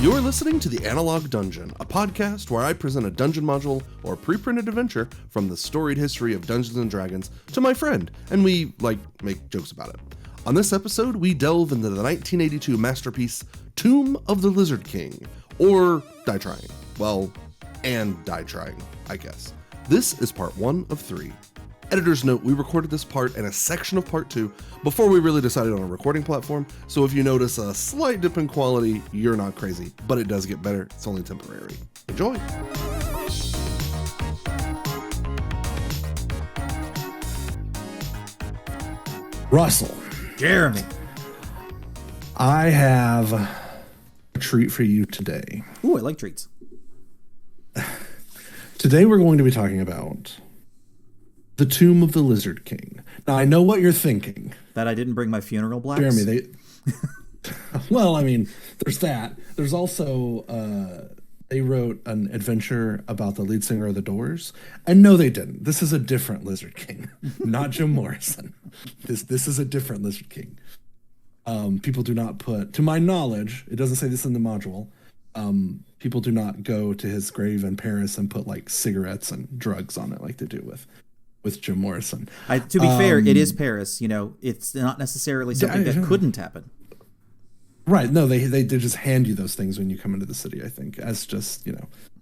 You're listening to The Analog Dungeon, a podcast where I present a dungeon module or pre-printed adventure from the storied history of Dungeons & Dragons to my friend, and we, make jokes about it. On this episode, we delve into the 1982 masterpiece, Tomb of the Lizard King, or Die Trying. Well, and Die Trying, I guess. This is part 1 of 3. Editor's note, we recorded this part and a section of part 2 before we really decided on a recording platform, so if you notice a slight dip in quality, you're not crazy, but it does get better. It's only temporary. Enjoy! Russell. Jeremy. I have a treat for you today. Ooh, I like treats. Today we're going to be talking about the Tomb of the Lizard King. Now, I know what you're thinking. That I didn't bring my funeral blacks? Jeremy, well, I mean, there's that. There's also, they wrote an adventure about the lead singer of The Doors. And no, they didn't. This is a different Lizard King, not Jim Morrison. This is a different Lizard King. People do not put, to my knowledge, it doesn't say this in the module, people do not go to his grave in Paris and put like cigarettes and drugs on it like they do with Jim Morrison. To be fair, it is Paris. You know, it's not necessarily something that couldn't happen. Right. No, they just hand you those things when you come into the city, I think, as just,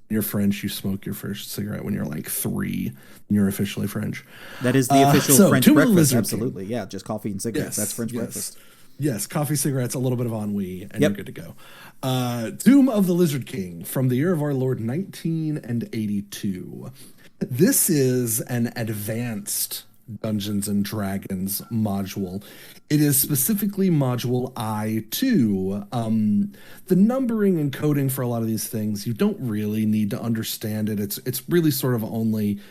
you're French, you smoke your first cigarette when you're like 3, and you're officially French. That is the official French breakfast. Absolutely. King. Yeah, just coffee and cigarettes. Yes, that's French breakfast. Yes, coffee, cigarettes, a little bit of ennui, and you're good to go. Tomb of the Lizard King from the year of our Lord 1982. This is an advanced Dungeons and Dragons module. It is specifically module I2. The numbering and coding for a lot of these things, you don't really need to understand it. It's really sort of only,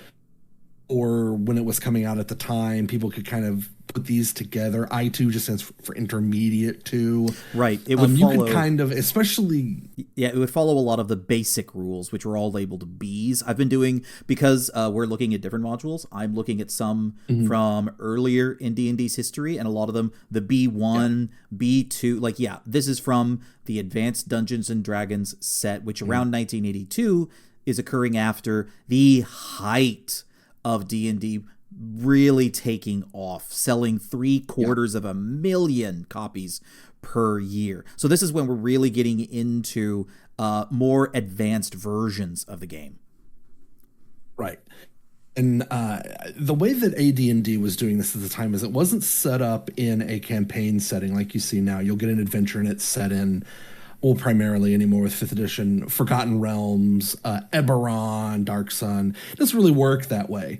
or when it was coming out at the time, people could kind of put these together. I2 just stands for intermediate 2. Right. It would follow, you could kind of, especially... Yeah, it would follow a lot of the basic rules, which were all labeled Bs. I've been doing, because we're looking at different modules, I'm looking at some from earlier in D&D's history, and a lot of them, the B1, B2, this is from the Advanced Dungeons & Dragons set, which around 1982 is occurring after the height of D&D really taking off, selling 750,000 copies per year. So this is when we're really getting into more advanced versions of the game. Right. And the way that AD&D was doing this at the time is it wasn't set up in a campaign setting like you see now. You'll get an adventure and it's set in, well, primarily anymore with 5th edition, Forgotten Realms, Eberron, Dark Sun. It doesn't really work that way.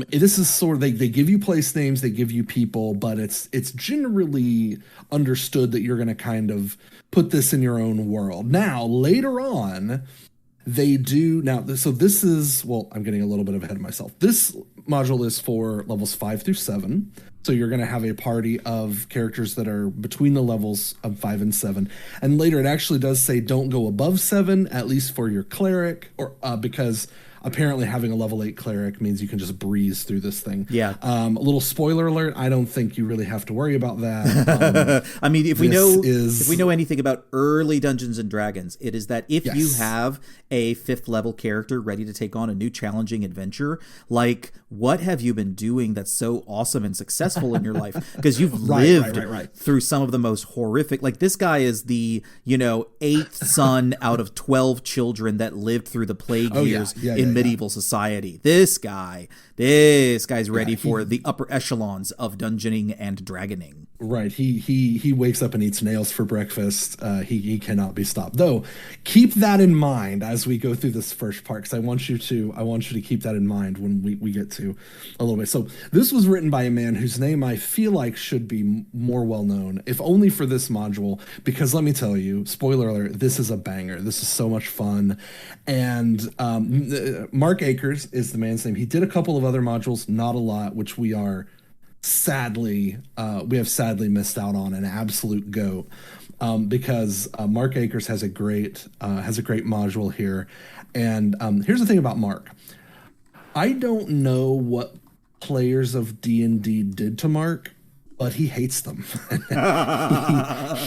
This is sort of, they give you place names, they give you people, but it's generally understood that you're going to kind of put this in your own world. Now, later on, they do, so this is, well, I'm getting a little bit ahead of myself. This module is for levels 5 through 7. So you're going to have a party of characters that are between the levels of 5 and 7. And later it actually does say don't go above 7, at least for your cleric, or because apparently having a level 8 cleric means you can just breeze through this thing. Yeah. A little spoiler alert, I don't think you really have to worry about that. I mean, if we know anything about early Dungeons and Dragons, it is that if you have a 5th level character ready to take on a new challenging adventure, like what have you been doing that's so awesome and successful in your life? Because you've lived through some of the most horrific, like this guy is the, 8th son out of 12 children that lived through the plague years in medieval society. This guy's ready for the upper echelons of dungeoning and dragoning. Right. He wakes up and eats nails for breakfast. He cannot be stopped. Though, keep that in mind as we go through this first part, because I want you to keep that in mind when we get to a little bit. So this was written by a man whose name I feel like should be more well known, if only for this module, because let me tell you, spoiler alert, this is a banger. This is so much fun. And Mark Akers is the man's name. He did a couple of other modules, not a lot, which we have sadly missed out on, an absolute goat, because Mark Akers has a great module here. And here's the thing about Mark. I don't know what players of D&D did to Mark, but he hates them.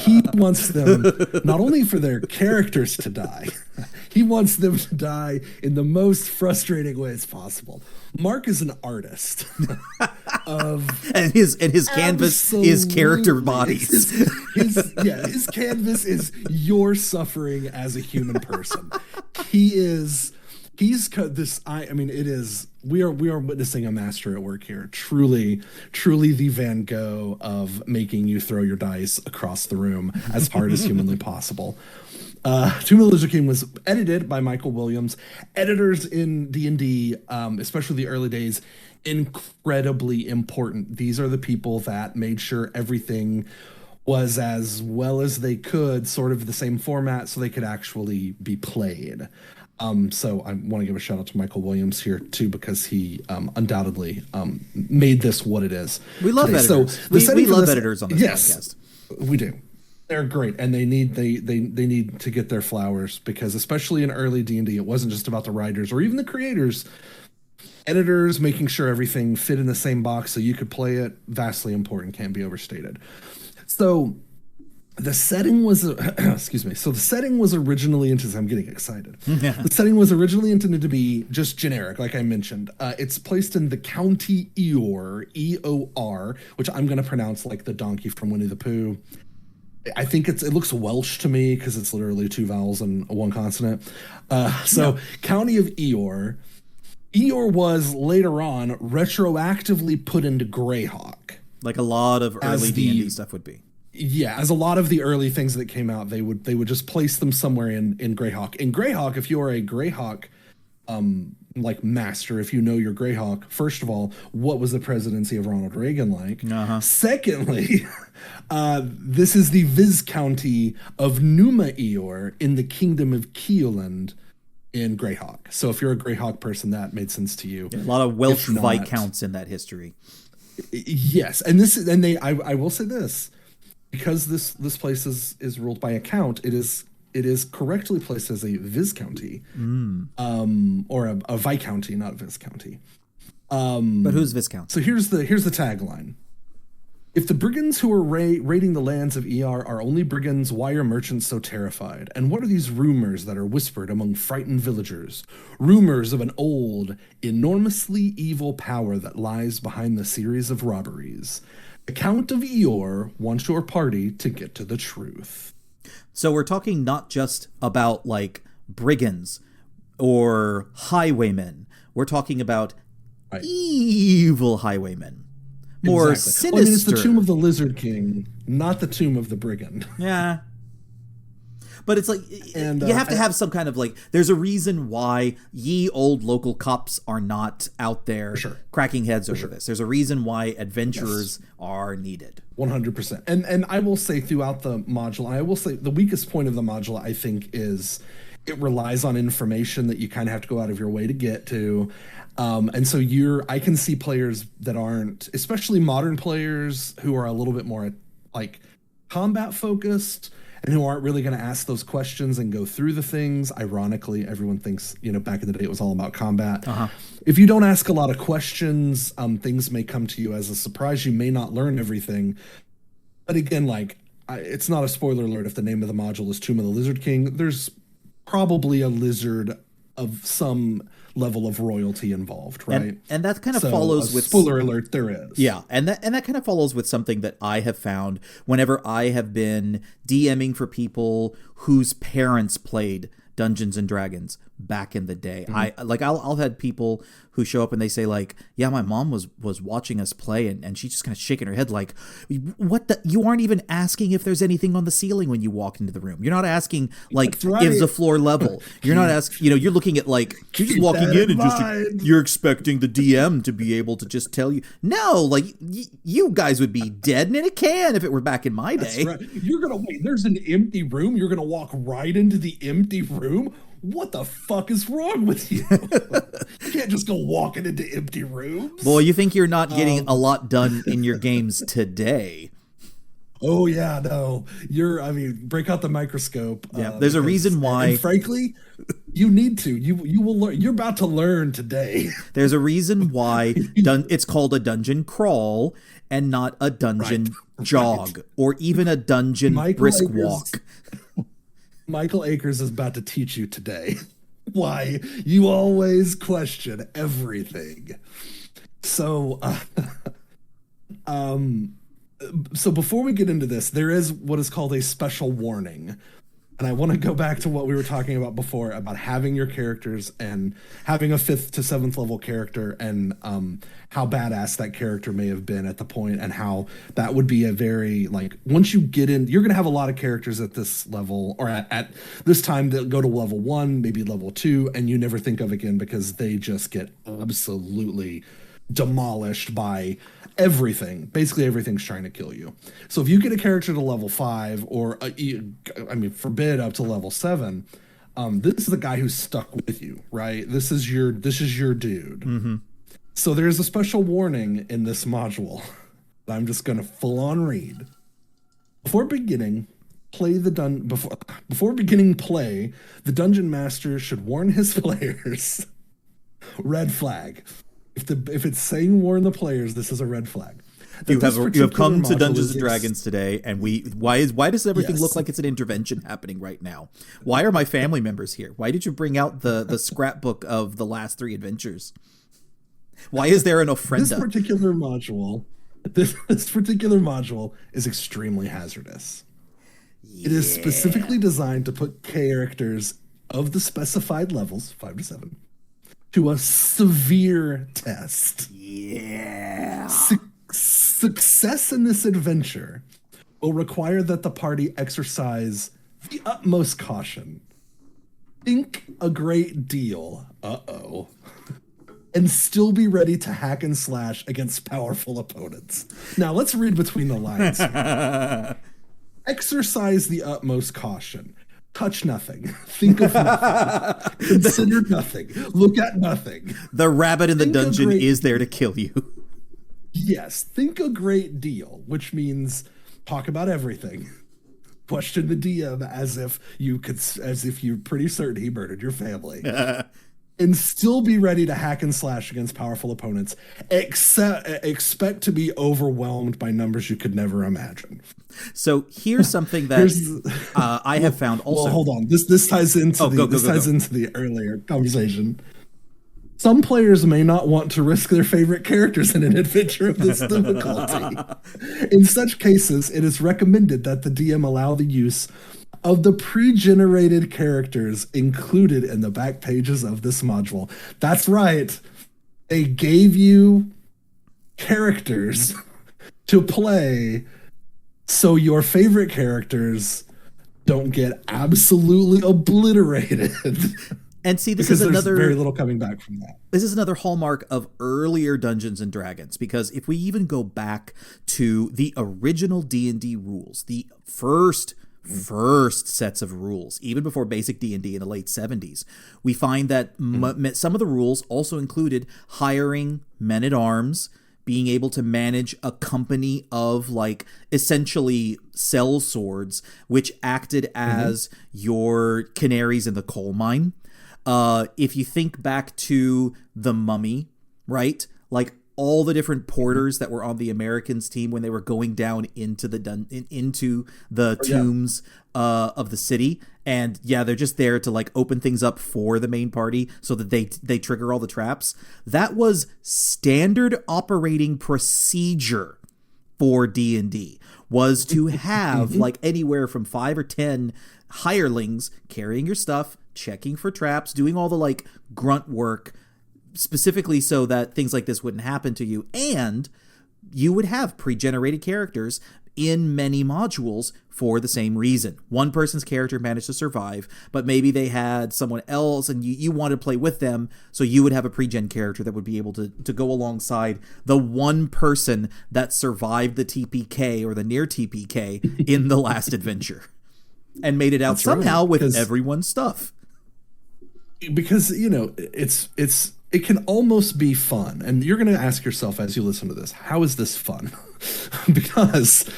he wants them not only for their characters to die, he wants them to die in the most frustrating ways possible. Mark is an artist and his canvas is character bodies. His canvas is your suffering as a human person. He's this. I mean, it is. We are witnessing a master at work here. Truly the Van Gogh of making you throw your dice across the room as hard as humanly possible. Tomb of the Lizard King was edited by Michael Williams. Editors in D&D, especially the early days, incredibly important. These are the people that made sure everything was as well as they could, sort of the same format, so they could actually be played. So I want to give a shout out to Michael Williams here too, because he undoubtedly made this what it is. We love editors. So we love editors on this podcast. We do. They're great, and they need to get their flowers, because especially in early D&D, it wasn't just about the writers or even the creators. Editors making sure everything fit in the same box so you could play it, vastly important, can't be overstated. So the setting was excuse me. So the setting was originally intended. I'm getting excited. Yeah. The setting was originally intended to be just generic, like I mentioned. It's placed in the County Eor, E-O-R, which I'm going to pronounce like the donkey from Winnie the Pooh. I think it looks Welsh to me because it's literally 2 vowels and 1 consonant. County of Eor. Eor was later on retroactively put into Greyhawk, like a lot of early D&D stuff would be. Yeah, as a lot of the early things that came out, they would just place them somewhere in Greyhawk. In Greyhawk, if you are a Greyhawk like master, if you know your Greyhawk, first of all, what was the presidency of Ronald Reagan like? Uh-huh. Secondly, this is the Viscounty of Numa Eor in the Kingdom of Keeland in Greyhawk. So if you're a Greyhawk person, that made sense to you. Yeah, a lot of Welsh viscounts in that history. Yes, I will say this, because this place is ruled by a count, it is correctly placed as a Viscounty, or a Viscounty, not Viscounty. But who's Viscount? So here's the tagline: if the brigands who are raiding the lands of ER are only brigands, why are merchants so terrified? And what are these rumors that are whispered among frightened villagers? Rumors of an old, enormously evil power that lies behind the series of robberies. The Count of Eor wants your party to get to the truth. So we're talking not just about like brigands or highwaymen. We're talking about evil highwaymen. More sinister. Well, I mean, it's the Tomb of the Lizard King, not the Tomb of the Brigand. Yeah. But it's like, you have to have some kind of like, there's a reason why ye old local cops are not out there cracking heads over this. There's a reason why adventurers are needed. 100%. And I will say throughout the module, I will say the weakest point of the module, I think, is it relies on information that you kind of have to go out of your way to get to. And so I can see players that aren't, especially modern players who are a little bit more like combat focused, and who aren't really going to ask those questions and go through the things. Ironically, everyone thinks, back in the day it was all about combat. Uh-huh. If you don't ask a lot of questions, things may come to you as a surprise. You may not learn everything. But again, it's not a spoiler alert if the name of the module is Tomb of the Lizard King. There's probably a lizard of some level of royalty involved, right? And that kind of follows with spoiler alert. There is, yeah, and that kind of follows with something that I have found whenever I have been DMing for people whose parents played Dungeons and Dragons back in the day. Mm-hmm. I'll have people who show up and they say like, yeah, my mom was watching us play and she's just kind of shaking her head like, you aren't even asking if there's anything on the ceiling when you walk into the room. You're not asking like is the floor level. You're not asking, you're looking at like, you're just walking in and you're expecting the DM to be able to just tell you. No, like you guys would be dead in a can if it were back in my day. Right. You're going to wait. There's an empty room. You're going to walk right into the empty room. What the fuck is wrong with you? You can't just go walking into empty rooms. Boy, you think you're not getting a lot done in your games today. Oh, yeah, no. Break out the microscope. Yeah, there's a reason why. And frankly, you need to. You will learn. You're about to learn today. There's a reason why it's called a dungeon crawl, and not a dungeon jog or even a dungeon brisk walk. Michael Akers is about to teach you today why you always question everything. So, so before we get into this, there is what is called a special warning. And I want to go back to what we were talking about before about having your characters and having a 5th to 7th level character and how badass that character may have been at the point and how that would be a very, like, once you get in, you're going to have a lot of characters at this level or at this time that go to level 1, maybe level 2, and you never think of again because they just get absolutely demolished by everything. Basically everything's trying to kill you. So if you get a character to level 5 or forbid up to level 7, this is the guy who's stuck with you, right? This is your dude. Mm-hmm. So there's a special warning in this module that I'm just gonna full on read. Before beginning play, the dungeon master should warn his players. Red flag. If it's saying warn the players, this is a red flag. You have come to Dungeons and Dragons today, and why does everything look like it's an intervention happening right now? Why are my family members here? Why did you bring out the scrapbook of the last 3 adventures? Why is there an ofrenda? This particular module is extremely hazardous. Yeah. It is specifically designed to put characters of the specified levels, 5 to 7, to a severe test. Yeah. Success in this adventure will require that the party exercise the utmost caution, think a great deal, and still be ready to hack and slash against powerful opponents. Now, let's read between the lines here. Exercise the utmost caution. Touch nothing. Think of nothing. Consider nothing. Look at nothing. The rabbit in the dungeon is there to kill you. Yes. Think a great deal, which means talk about everything. Question the DM as if you're pretty certain he murdered your family. And still be ready to hack and slash against powerful opponents. Expect to be overwhelmed by numbers you could never imagine. So here's something that I have found also. Well, hold on. This ties into into the earlier conversation. Some players may not want to risk their favorite characters in an adventure of this difficulty. In such cases, it is recommended that the DM allow the use of the pre-generated characters included in the back pages of this module. That's right. They gave you characters to play so your favorite characters don't get absolutely obliterated. And see, this is another very little coming back from that. This is another hallmark of earlier Dungeons and Dragons, because if we even go back to the original D&D rules, the first sets of rules, even before basic D&D in the late 70s, we find that some of the rules also included hiring men-at-arms, being able to manage a company of, like, essentially cell swords, which acted as your canaries in the coal mine. If you think back to The Mummy, right? Like, all the different porters that were on the Americans team when they were going down into the tombs of the city, and they're just there to, like, open things up for the main party so that they trigger all the traps. That was standard operating procedure for D&D, was to have like anywhere from 5 or 10 hirelings carrying your stuff, checking for traps, doing all the, like, grunt work, specifically so that things like this wouldn't happen to you. And you would have pre-generated characters in many modules for the same reason. One person's character managed to survive, but maybe they had someone else and you wanted to play with them, so you would have a pre-gen character that would be able to go alongside the one person that survived the TPK or the near TPK in the last adventure and made it out somehow with everyone's stuff. Because, you know, it can almost be fun. And you're going to ask yourself as you listen to this, how is this fun? Because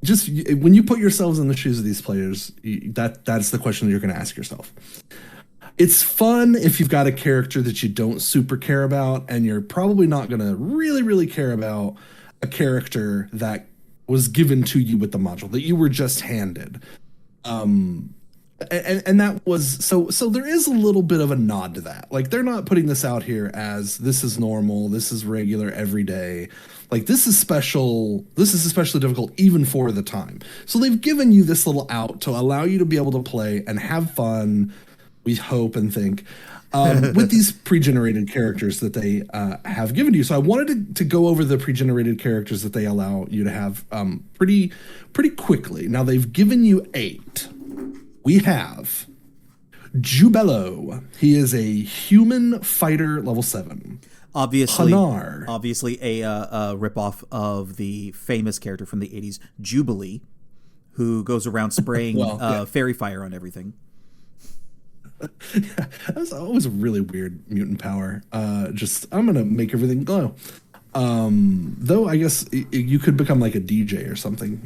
just when you put yourselves in the shoes of these players, that's the question that you're going to ask yourself. It's fun if you've got a character that you don't super care about, and you're probably not going to really, really care about a character that was given to you with the module that you were just handed. And that was so there is a little bit of a nod to that. Like, they're not putting this out here as this is normal, this is regular every day. Like, this is special, this is especially difficult even for the time. So they've given you this little out to allow you to be able to play and have fun, we hope and think, with these pre-generated characters that they have given you. So I wanted to go over the pre-generated characters that they allow you to have pretty quickly. Now, they've given you 8. We have Jubello. He is a human fighter level 7. Obviously Hanar. Obviously a ripoff of the famous character from the 80s, Jubilee, who goes around spraying fairy fire on everything. That's always a really weird mutant power. Just, I'm going to make everything glow. Though I guess you could become like a DJ or something.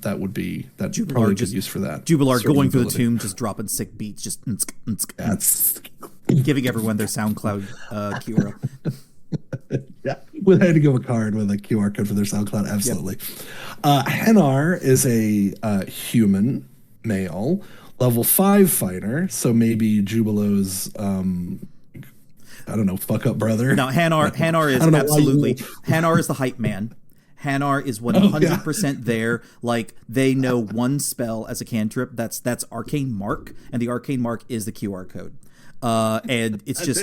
That would be probably good use for that. Jubilar going through the tomb, just dropping sick beats, just giving everyone their SoundCloud QR. Yeah, we had to give a card with a QR code for their SoundCloud. Absolutely. Yep. Hanar is a human male level 5 fighter. So maybe Jubilo's I don't know, fuck up brother. No, Hanar is absolutely. Hanar is the hype man. Hanar is 100% there. Like, they know one spell as a cantrip. That's Arcane Mark, and the Arcane Mark is the QR code. And it's just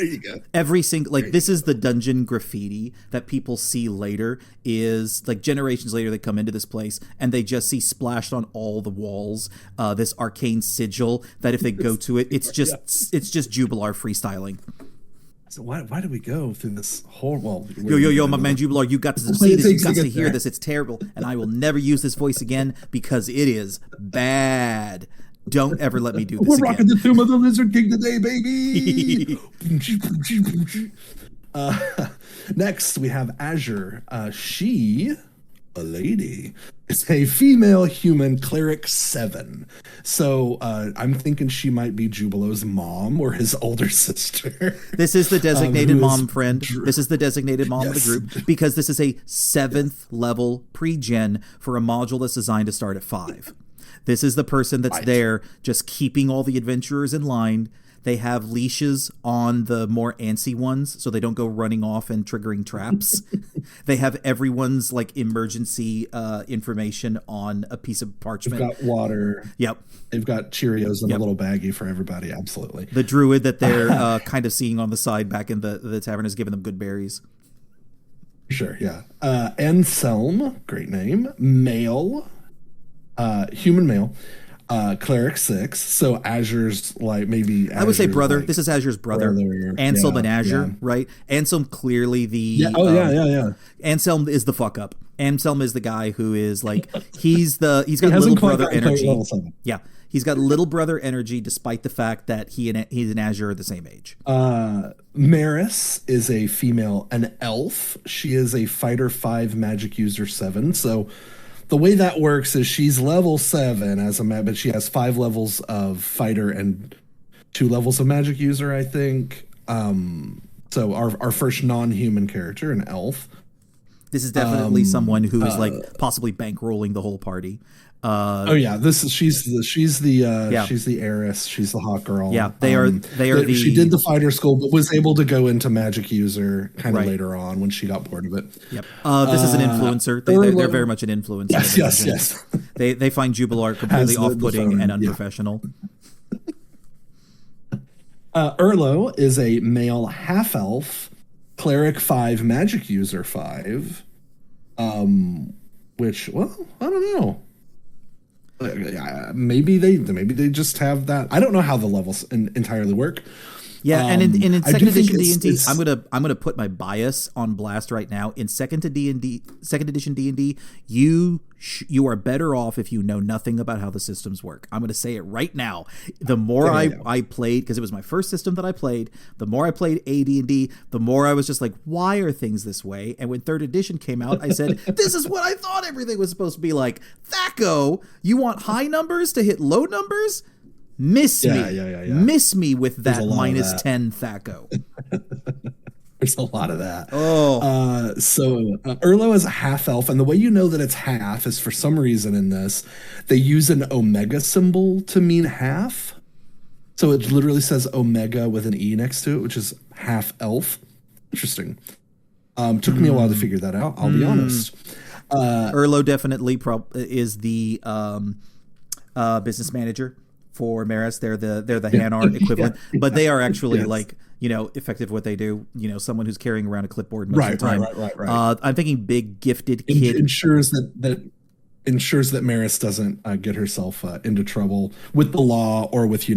every single, like, this is the dungeon graffiti that people see later, is like generations later they come into this place and they just see splashed on all the walls this arcane sigil that if they go to it, it's just Jubilar freestyling. So why do we go through this whole... Well, yo, my man Jubilar, you got to see this, you got to hear this, it's terrible, and I will never use this voice again because it is bad. Don't ever let me do this again. We're rocking the Tomb of the Lizard King today, baby! Next, we have Azure. She, a lady, is a female human cleric 7. So I'm thinking she might be Jubilo's mom or his older sister. This is the designated mom, friend. This is the designated mom of the group, because this is a 7th level pre-gen for a module that's designed to start at 5. This is the person that's there just keeping all the adventurers in line. They have leashes on the more antsy ones so they don't go running off and triggering traps. They have everyone's like emergency information on a piece of parchment. They've got water. Yep. They've got Cheerios in a little baggie for everybody. Absolutely. The druid that they're kind of seeing on the side back in the tavern is giving them good berries. Sure, yeah. Anselm, great name. Male. Human male, cleric 6. So Azure's like maybe. I would say brother. Like this is Azure's brother. Anselm and Azure, right? Anselm clearly the. Yeah. Anselm is the fuck up. Anselm is the guy who is like he's got little brother energy. Yeah, he's got little brother energy, despite the fact that he's and Azure are the same age. Maris is a female, an elf. She is a fighter 5 magic user 7. So. The way that works is she's level 7 as a but she has 5 levels of fighter and 2 levels of magic user, I think. So our first non-human character, an elf. This is definitely someone who is like possibly bankrolling the whole party. She's the heiress. She's the hot girl. Yeah, they are. She did the fighter school, but was able to go into magic user kind of later on when she got bored of it. Yep. This is an influencer. They're very much an influencer. Yes. They find Jubilar completely off-putting and unprofessional. Erlo is a male half elf, cleric 5, magic user 5. Which, well, I don't know. Maybe they just have that. I don't know how the levels entirely work. Yeah, and in second edition D&D, I'm gonna put my bias on blast right now. In second edition D&D, you are better off if you know nothing about how the systems work. I'm gonna say it right now. The more I played, because it was my first system that I played, the more I played AD&D, the more I was just like, why are things this way? And when third edition came out, I said, this is what I thought everything was supposed to be like. Thaco, you want high numbers to hit low numbers? Miss me with that minus 10 Thaco. There's a lot of that. So Urlo is a half elf, and the way you know that it's half is for some reason in this, they use an omega symbol to mean half. So it literally says omega with an E next to it, which is half elf. Interesting. Took me a while to figure that out, I'll be honest. Urlo definitely is the business manager for Maris. They're the Hanar equivalent, but they are actually like, effective what they do. Someone who's carrying around a clipboard most of the time. Right. I'm thinking big gifted kid ensures that Maris doesn't get herself into trouble with the law or with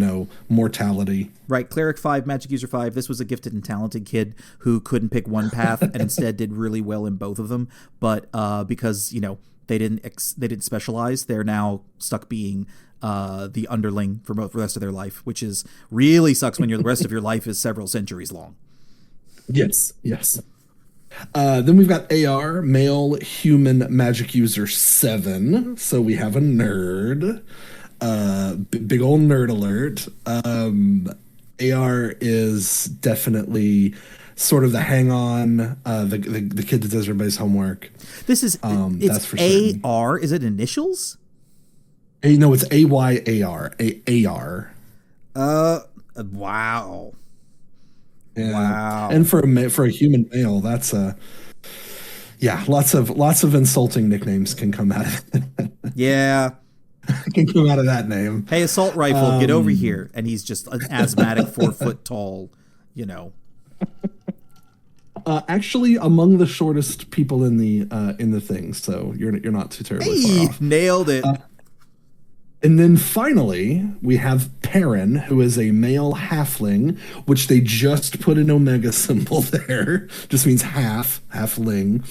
mortality. Right, cleric 5, magic user 5. This was a gifted and talented kid who couldn't pick one path and instead did really well in both of them. But because they didn't specialize, they're now stuck being the underling for the rest of their life, which is really sucks when the rest of your life is several centuries long. Yes. Then we've got AR, male human magic user 7. So we have a nerd. Big old nerd alert. AR is definitely sort of the hang-on, the kid that does everybody's homework. This is that's for AR. Is it initials? No, it's AYAR. AR. Wow. Yeah. Wow. And for a human male, that's lots of insulting nicknames can come out of it. Yeah. Can come out of that name. Hey, assault rifle, get over here. And he's just an asthmatic 4 foot tall, Actually, among the shortest people in the thing, so you're not too terribly far off. Nailed it. And then finally, we have Perrin, who is a male halfling, which they just put an omega symbol there. Just means halfling.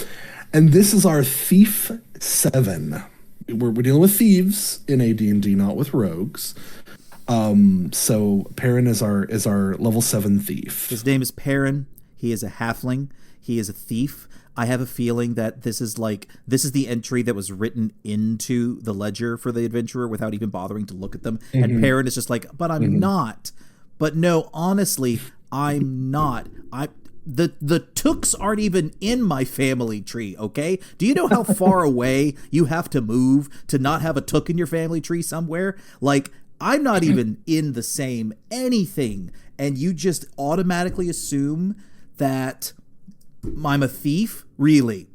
And this is our Thief 7. We're dealing with thieves in AD&D, not with rogues. So Perrin is our level 7 thief. His name is Perrin. He is a halfling. He is a thief. I have a feeling that this is the entry that was written into the ledger for the adventurer without even bothering to look at them. Mm-hmm. And Perrin is just like, but I'm not. But no, honestly, I'm not. The Tooks aren't even in my family tree, okay? Do you know how far away you have to move to not have a Took in your family tree somewhere? Like, I'm not even in the same anything, and you just automatically assume that I'm a thief? Really?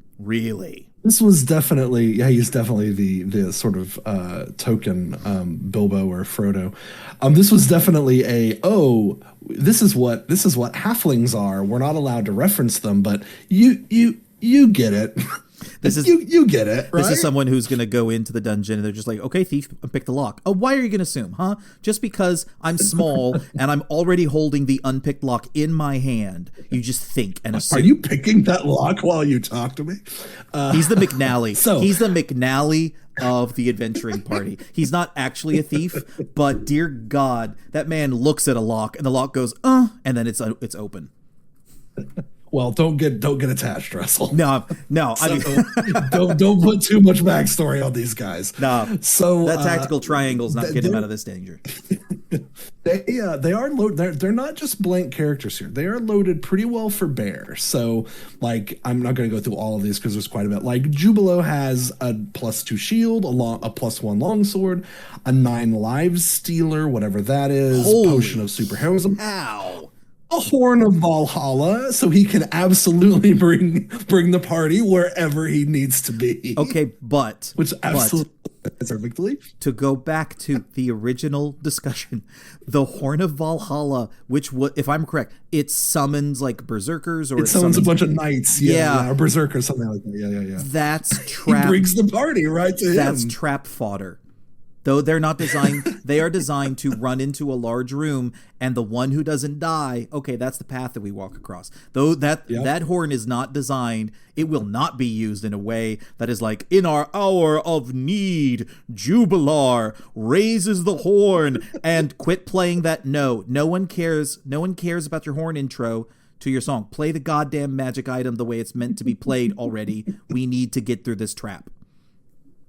This was definitely, he's definitely the sort of token Bilbo or Frodo. This was definitely this is what halflings are. We're not allowed to reference them, but you get it. This is you get it, right? This is someone who's going to go into the dungeon and they're just like, okay, thief, pick the lock. Oh, why are you going to assume, huh? Just because I'm small and I'm already holding the unpicked lock in my hand, you just think and assume. Are you picking that lock while you talk to me? He's the McNally. He's the McNally of the adventuring party. He's not actually a thief, but dear God, that man looks at a lock and the lock goes, and then it's open. Well, don't get attached, Russell. No. I mean, don't put too much backstory on these guys. No. So that tactical triangle's not getting him out of this danger. They are loaded. They're not just blank characters here. They are loaded pretty well for bear. So, like, I'm not going to go through all of these because there's quite a bit. Like, Jubilo has a +2 shield, a +1 longsword, a 9 lives stealer, whatever that is, potion of superheroism. Ow. A horn of Valhalla, so he can absolutely bring the party wherever he needs to be. Okay, but absolutely perfectly. To go back to the original discussion, the horn of Valhalla, which if I'm correct, it summons like berserkers, or it summons a bunch of knights, or berserkers, something like that. Yeah. That's trap. He brings the party right to him. That's trap fodder. Though they're not designed, they are designed to run into a large room, and the one who doesn't die, okay, that's the path that we walk across. Though that horn is not designed, it will not be used in a way that is like, in our hour of need, Jubilar raises the horn, and quit playing that. No one cares. No one cares about your horn intro to your song. Play the goddamn magic item the way it's meant to be played already. We need to get through this trap.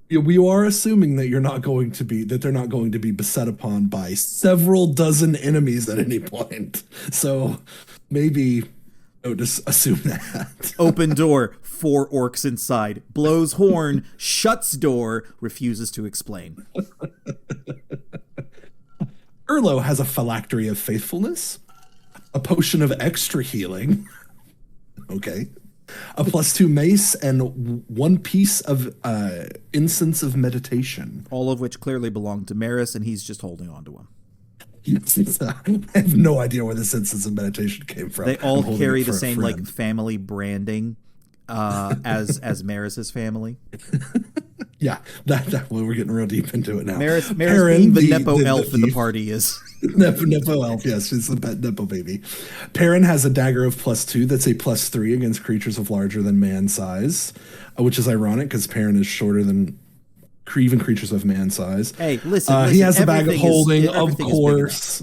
We are assuming that they're not going to be beset upon by several dozen enemies at any point. So maybe just assume that. Open door, 4 orcs inside. Blows horn, shuts door, refuses to explain. Erlo has a phylactery of faithfulness, a potion of extra healing. Okay. A +2 mace and 1 piece of incense of meditation. All of which clearly belong to Maris, and he's just holding on to them. Yes, I have no idea where this incense of meditation came from. They all carry the same like family branding as Maris's family. Yeah, that well, we're getting real deep into it now. Maris being the Nepo elf in the party is Nepo elf. Yes, she's the pet Nepo baby. Perrin has a dagger of +2 that's a +3 against creatures of larger than man size, which is ironic because Perrin is shorter than even creatures of man size. Hey, listen, he has the bag of holding, of course.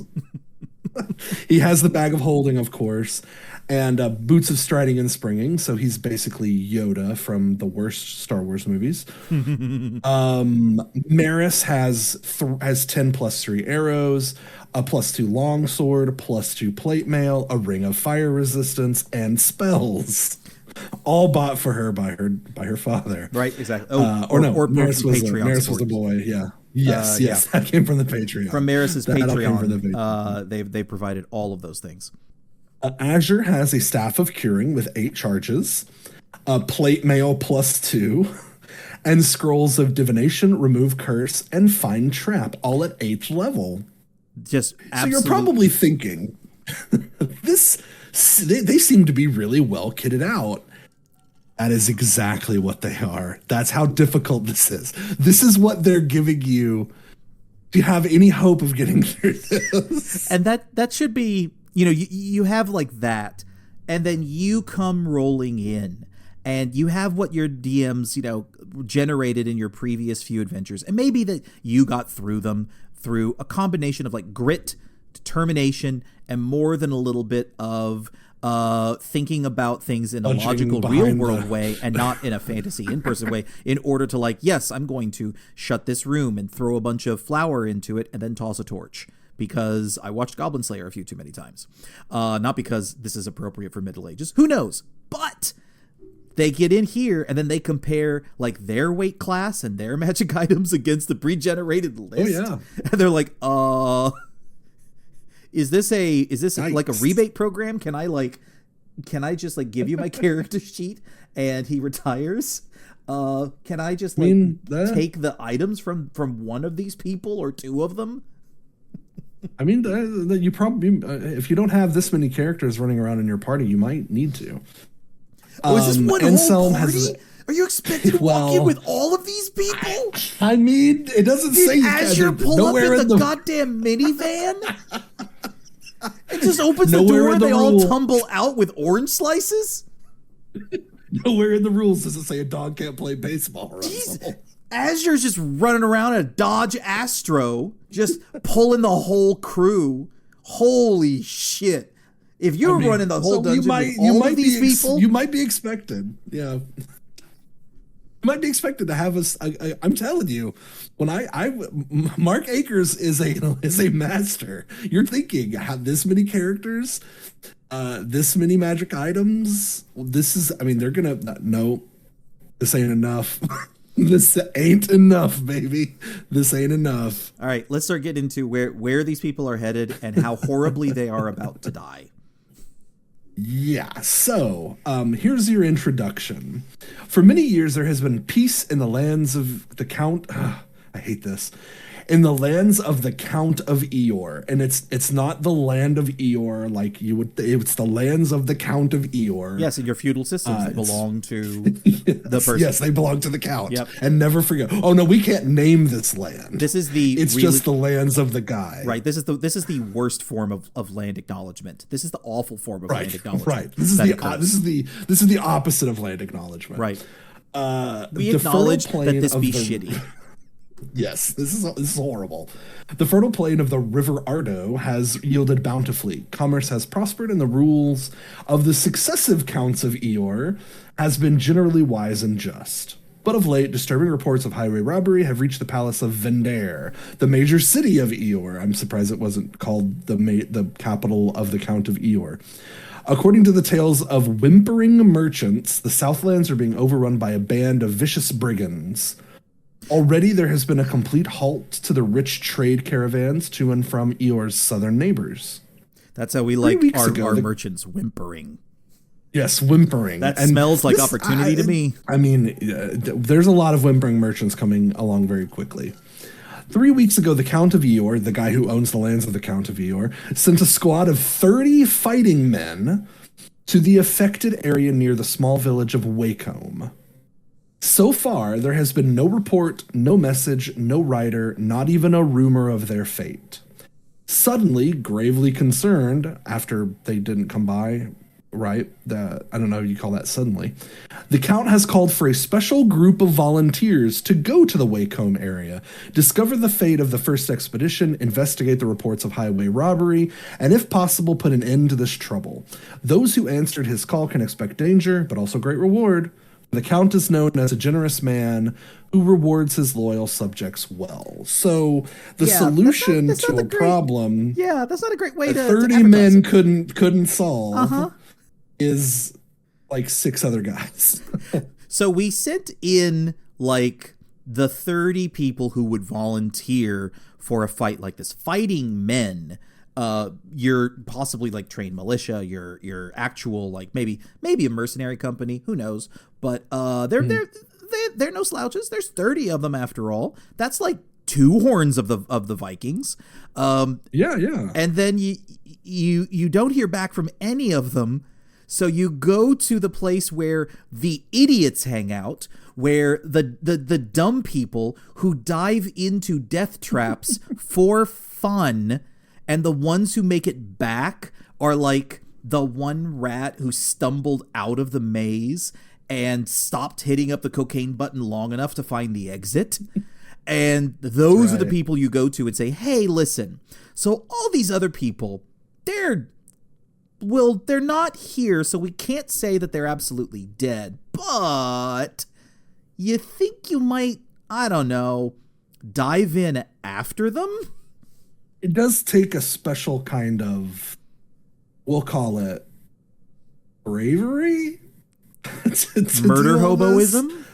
He has the bag of holding, of course, and boots of striding and springing. So he's basically Yoda from the worst Star Wars movies. Maris has 10 +3 arrows, a +2 longsword, +2 plate mail, a ring of fire resistance, and spells. All bought for her by her father. Right, exactly. Or Maris was the boy. Yeah. Yes, yes. That came from the Patreon. From Maris's Patreon. They've provided all of those things. Azure has a staff of curing with 8 charges, a plate mail +2, and scrolls of divination, remove curse, and find trap, all at 8th level. Just so you're probably thinking, they seem to be really well kitted out. That is exactly what they are. That's how difficult this is. This is what they're giving you. Do you have any hope of getting through this? And that should be, you have like that, and then you come rolling in, and you have what your DMs, generated in your previous few adventures, and maybe that you got through them through a combination of like grit, determination, and more than a little bit of thinking about things in a logical real world way and not in a fantasy in-person way, in order to like, yes, I'm going to shut this room and throw a bunch of flour into it and then toss a torch because I watched Goblin Slayer a few too many times. Not because this is appropriate for Middle Ages. Who knows? But they get in here and then they compare like their weight class and their magic items against the pre-generated list. Oh, yeah. And they're like, Is this nice. Like a rebate program? Can I just like give you my character sheet and he retires? Can I just take the items from one of these people or 2 of them? I mean, you probably if you don't have this many characters running around in your party, you might need to. Is this one whole party? Are you expected to walk in with all of these people? I mean, it doesn't say you Azure pull up in the goddamn minivan? It just opens the door and they all tumble out with orange slices? Nowhere in the rules does it say a dog can't play baseball. Azure's just running around a Dodge Astro, just pulling the whole crew. Holy shit. If you're running the whole dungeon with all of these people... You might be expected. Yeah. You might be expected to have us. I'm telling you, when Mark Akers is a master. You're thinking, have this many characters, this many magic items. They're gonna no. This ain't enough. This ain't enough, baby. This ain't enough. All right, let's start getting into where these people are headed and how horribly they are about to die. Yeah, so here's your introduction. For many years, there has been peace in the lands of the Count. I hate this. In the lands of the Count of Eeyore, and it's not the land of Eeyore like you would. It's the lands of the Count of Eeyore. Yes, in your feudal systems belong to the person. Yes, they belong to the Count. Yep. And never forget. Oh no, we can't name this land. This is the. It's just the lands of the guy. Right. This is the worst form of land acknowledgement. This is the awful form of land acknowledgement. Right. This is the opposite of land acknowledgement. Right. We acknowledge that this be shitty. Yes, this is horrible. The fertile plain of the River Ardo has yielded bountifully. Commerce has prospered, and the rules of the successive counts of Eeyore has been generally wise and just. But of late, disturbing reports of highway robbery have reached the palace of Vendare, the major city of Eeyore. I'm surprised it wasn't called the capital of the Count of Eeyore. According to the tales of whimpering merchants, the Southlands are being overrun by a band of vicious brigands. Already there has been a complete halt to the rich trade caravans to and from Eeyore's southern neighbors. That's how we like our merchants, whimpering. Yes, whimpering. That smells like opportunity to me. I mean, there's a lot of whimpering merchants coming along very quickly. 3 weeks ago, the Count of Eeyore, the guy who owns the lands of the Count of Eeyore, sent a squad of 30 fighting men to the affected area near the small village of Wacombe. So far, there has been no report, no message, no rider, not even a rumor of their fate. Suddenly, gravely concerned, after they didn't come by, right? I don't know if you call that suddenly. The Count has called for a special group of volunteers to go to the Wacombe area, discover the fate of the first expedition, investigate the reports of highway robbery, and if possible, put an end to this trouble. Those who answered his call can expect danger, but also great reward. The Count is known as a generous man who rewards his loyal subjects well. So the solution to a problem, that's not a great way to 30 men couldn't solve is like 6 other guys. So we sent in like the 30 people who would volunteer for a fight like this, fighting men. You're possibly like trained militia, your actual like maybe a mercenary company, who knows? But they're no slouches. There's 30 of them after all. That's like 2 horns of the Vikings. Yeah. And then you don't hear back from any of them. So you go to the place where the idiots hang out, where the dumb people who dive into death traps for fun, and the ones who make it back are like the one rat who stumbled out of the maze and stopped hitting up the cocaine button long enough to find the exit. And those are the people you go to and say, hey, listen, so all these other people, they're not here, so we can't say that they're absolutely dead. But you think you might, I don't know, dive in after them? It does take a special kind of, we'll call it bravery. to Murder hoboism.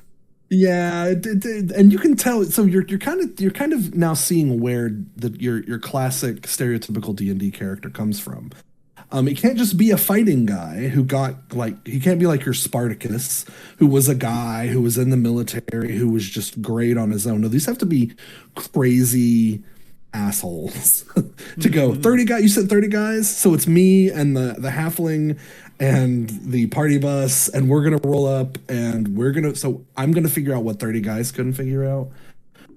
Yeah, and you can tell. So you're kind of now seeing where your classic stereotypical D&D character comes from. It can't just be a fighting guy who he can't be like your Spartacus, who was a guy who was in the military, who was just great on his own. No, these have to be crazy assholes to go 30 guys. You said 30 guys, so it's me and the halfling and the party bus, and we're gonna roll up, and I'm gonna figure out what 30 guys couldn't figure out,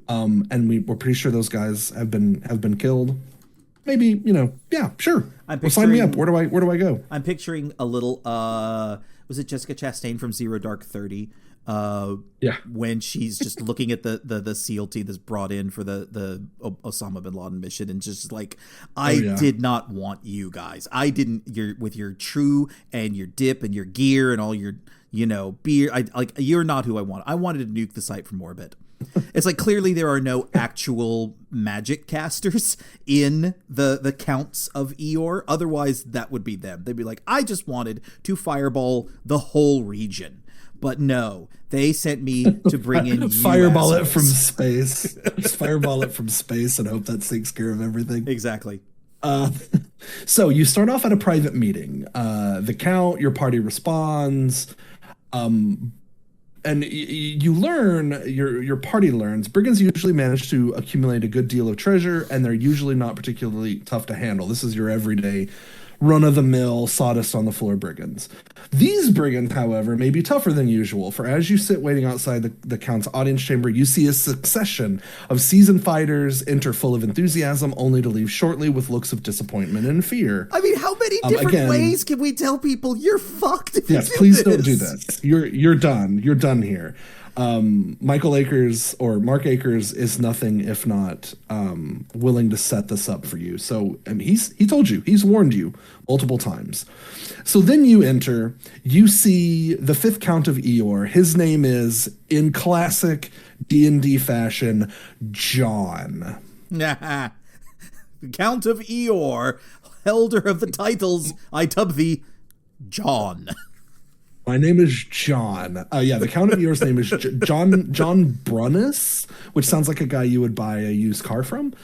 and we're pretty sure those guys have been killed. Maybe, yeah, sure. Sign me up. Where do I go? I'm picturing a little was it Jessica Chastain from Zero Dark 30? When she's just looking at the CLT that's brought in for the Osama bin Laden mission, and just like, did not want you guys. I didn't. You're with your true and your dip and your gear and all your beer. You're not who I want. I wanted to nuke the site from orbit. It's like, clearly there are no actual magic casters in the counts of Eeyore. Otherwise, that would be them. They'd be like, I just wanted to fireball the whole region. But no, they sent me to bring in fireball it from space. Just fireball it from space and hope that takes care of everything. Exactly. So you start off at a private meeting. The Count, your party responds. And you learn, your party learns, brigands usually manage to accumulate a good deal of treasure, and they're usually not particularly tough to handle. This is your everyday run-of-the-mill, sawdust-on-the-floor brigands. These brigands, however, may be tougher than usual, for as you sit waiting outside the Count's audience chamber, you see a succession of seasoned fighters enter full of enthusiasm, only to leave shortly with looks of disappointment and fear. I mean, how many different ways can we tell people you're fucked if yes, you do please this? Don't do this. You're done. You're done here. Mark Akers is nothing if not willing to set this up for you. So he told you, he's warned you multiple times. So then you enter, you see the 5th Count of Eeyore. His name is, in classic D&D fashion, John. The Count of Eeyore, holder of the titles, I dub thee John. My name is John. Yeah, the Count of Eor's name is John Brunnis, which sounds like a guy you would buy a used car from.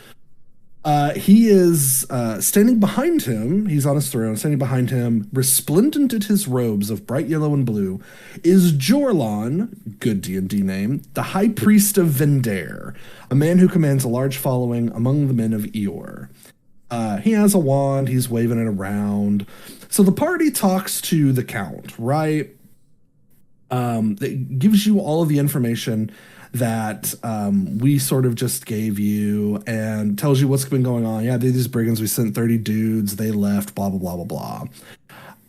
He is standing behind him. He's on his throne. Standing behind him, resplendent in his robes of bright yellow and blue, is Jorlon, good D&D name, the High Priest of Vendare, a man who commands a large following among the men of Eor. He has a wand. He's waving it around. So the party talks to the Count, right? It gives you all of the information that we sort of just gave you and tells you what's been going on. Yeah, these brigands, we sent 30 dudes. They left, blah, blah, blah, blah,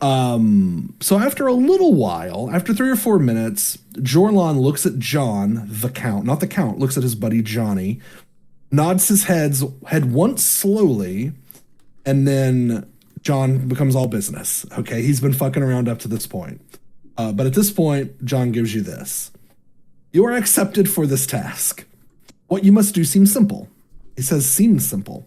blah. So after a little while, after 3 or 4 minutes, Jorlon looks at John, the Count, not the Count, looks at his buddy Johnny, nods his head once slowly, and then John becomes all business. Okay, he's been fucking around up to this point. But at this point, John gives you this. You are accepted for this task. What you must do seems simple. He says, seems simple.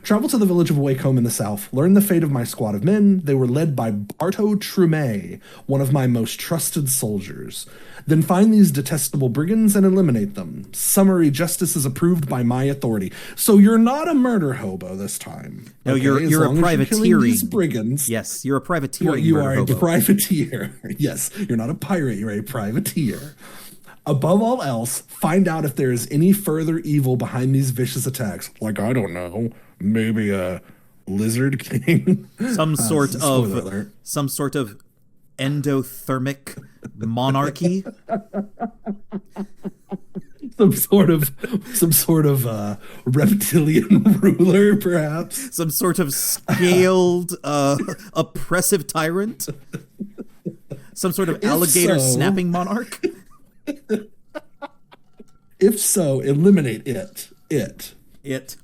Travel to the village of Wakeholm in the south. Learn the fate of my squad of men. They were led by Barto Trume, one of my most trusted soldiers. Then find these detestable brigands and eliminate them. Summary justice is approved by my authority. So you're not a murder hobo this time. No, okay? you're a privateering. These brigands. Yes, you're a privateering. You are hobo. a privateer. Yes, you're not a pirate. You're a privateer. Above all else, find out if there is any further evil behind these vicious attacks. Like, I don't know, maybe a lizard king, some sort of endothermic monarchy, some sort of reptilian ruler, perhaps, some sort of scaled oppressive tyrant, some sort of alligator snapping monarch. If so, eliminate it.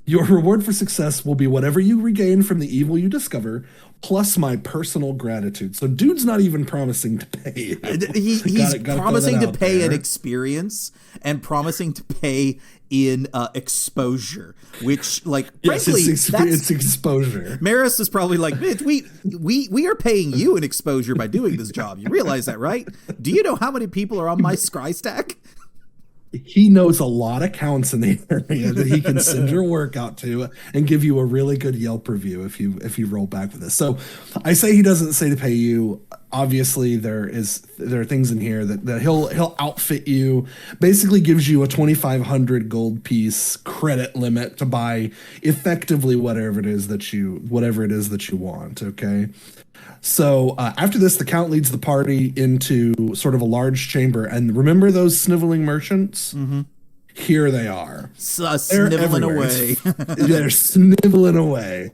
Your reward for success will be whatever you regain from the evil you discover, plus my personal gratitude. So dude's not even promising to pay. He's promising to pay an experience and promising to pay in exposure, which, like, frankly, it's exposure. Maris is probably like, bitch, we are paying you an exposure by doing this job. You realize that, right? Do you know how many people are on my scry stack? He knows a lot of counts in the area that he can send your work out to and give you a really good Yelp review if you roll back with this. So I say he doesn't say to pay you. Obviously, there are things in here that he'll outfit you. Basically, gives you a 2,500 gold piece credit limit to buy effectively whatever it is that you want. Okay. So after this, the Count leads the party into sort of a large chamber. And remember those sniveling merchants? Mm-hmm. Here they are. Sniveling away. They're sniveling away.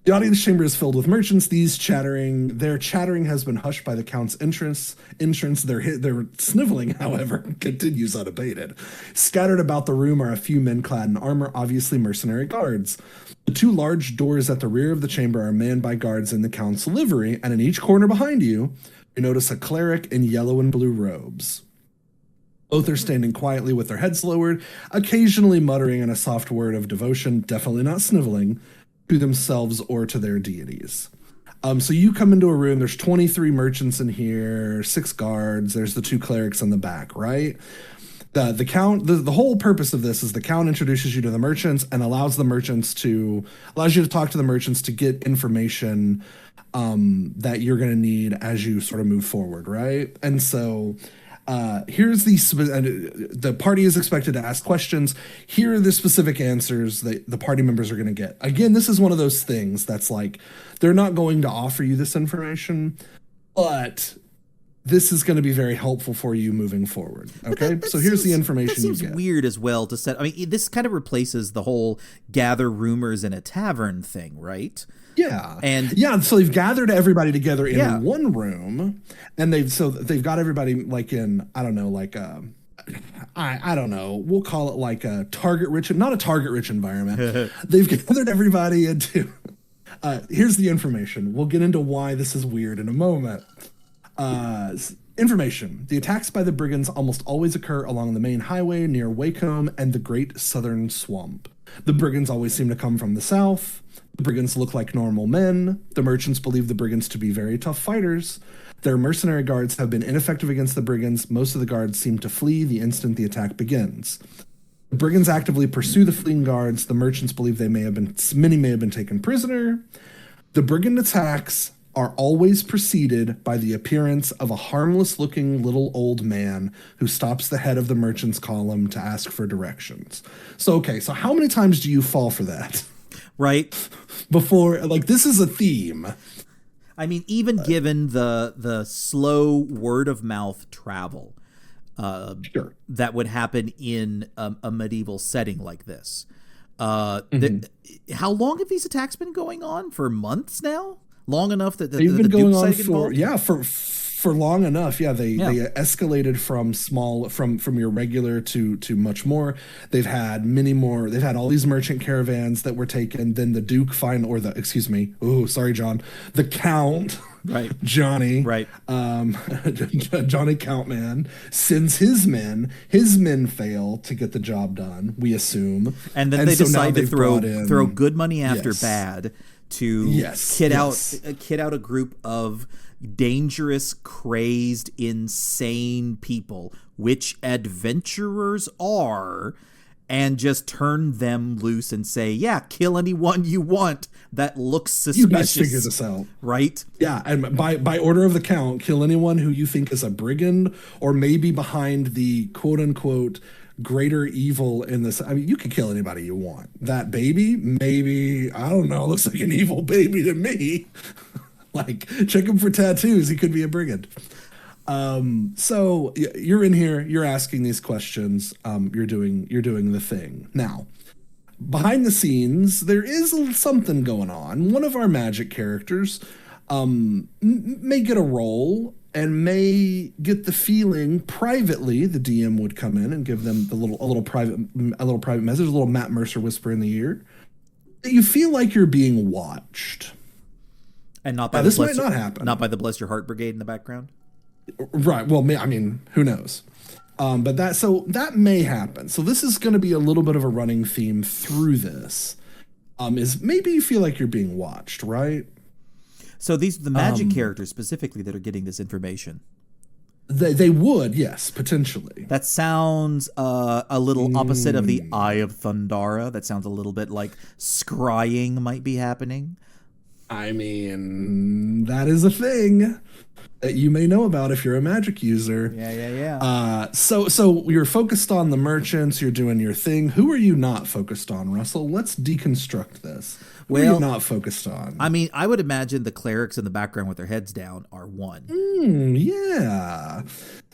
The audience chamber is filled with merchants. Their chattering has been hushed by the Count's entrance. Their sniveling, however, continues unabated. Scattered about the room are a few men clad in armor, obviously mercenary guards. The 2 large doors at the rear of the chamber are manned by guards in the Count's livery, and in each corner behind you notice a cleric in yellow and blue robes. Both are standing quietly with their heads lowered, occasionally muttering in a soft word of devotion, definitely not sniveling, to themselves or to their deities. So you come into a room, there's 23 merchants in here, 6 guards, there's the 2 clerics in the back, right? The Count, the whole purpose of this is the Count introduces you to the merchants and allows you to talk to the merchants to get information that you're going to need as you sort of move forward, right? And so here's the party is expected to ask questions. Here are the specific answers that the party members are going to get. Again, this is one of those things that's like, they're not going to offer you this information, but this is going to be very helpful for you moving forward. Okay, so here's the information you get. Seems weird as well to set. I mean, this kind of replaces the whole gather rumors in a tavern thing, right? Yeah, so they've gathered everybody together in one room, and they've got everybody like in I don't know. We'll call it like a not a target rich environment. They've gathered everybody into. Here's the information. We'll get into why this is weird in a moment. Information. The attacks by the brigands almost always occur along the main highway near Wakeholm and the Great Southern Swamp. The brigands always seem to come from the south. The brigands look like normal men. The merchants believe the brigands to be very tough fighters. Their mercenary guards have been ineffective against the brigands. Most of the guards seem to flee the instant the attack begins. The brigands actively pursue the fleeing guards. The merchants believe many may have been taken prisoner. The brigand attacks are always preceded by the appearance of a harmless-looking little old man who stops the head of the merchant's column to ask for directions. So how many times do you fall for that? Right. Before, this is a theme. I mean, even given the slow word-of-mouth travel sure. that would happen in a medieval setting like this, how long have these attacks been going on? For months now? Long enough that they've been going on for for long enough. They escalated from your regular to much more. They've had many more. They've had all these merchant caravans that were taken. Then the Duke John, the Count, right, Johnny, right, Johnny Countman sends his men. His men fail to get the job done, we assume, and then they decide to throw good money after bad. To kid out a group of dangerous, crazed, insane people, which adventurers are, and just turn them loose and say, kill anyone you want that looks suspicious. You guys figure this out. Right? Yeah, and by order of the Count, kill anyone who you think is a brigand or maybe behind the quote-unquote greater evil in this. I mean, you can kill anybody you want. That baby, maybe, I don't know, looks like an evil baby to me. Check him for tattoos. He could be a brigand. So you're in here, you're asking these questions. You're doing the thing. Now, behind the scenes, there is something going on. One of our magic characters may get a role and may get the feeling privately. The DM would come in and give them a little private message, a little Matt Mercer whisper in the ear, that you feel like you're being watched. And not by this might not happen. Not by the Bless Your Heart Brigade in the background. Right. Well, I mean, who knows? But that may happen. So this is going to be a little bit of a running theme through this. Is maybe you feel like you're being watched, right? So these are the magic characters specifically that are getting this information. They would, yes, potentially. That sounds a little opposite of the Eye of Thundara. That sounds a little bit like scrying might be happening. I mean, that is a thing that you may know about if you're a magic user. Yeah. So you're focused on the merchants. You're doing your thing. Who are you not focused on, Russell? Let's deconstruct this. Who are you not focused on? I mean, I would imagine the clerics in the background with their heads down are one. Yeah.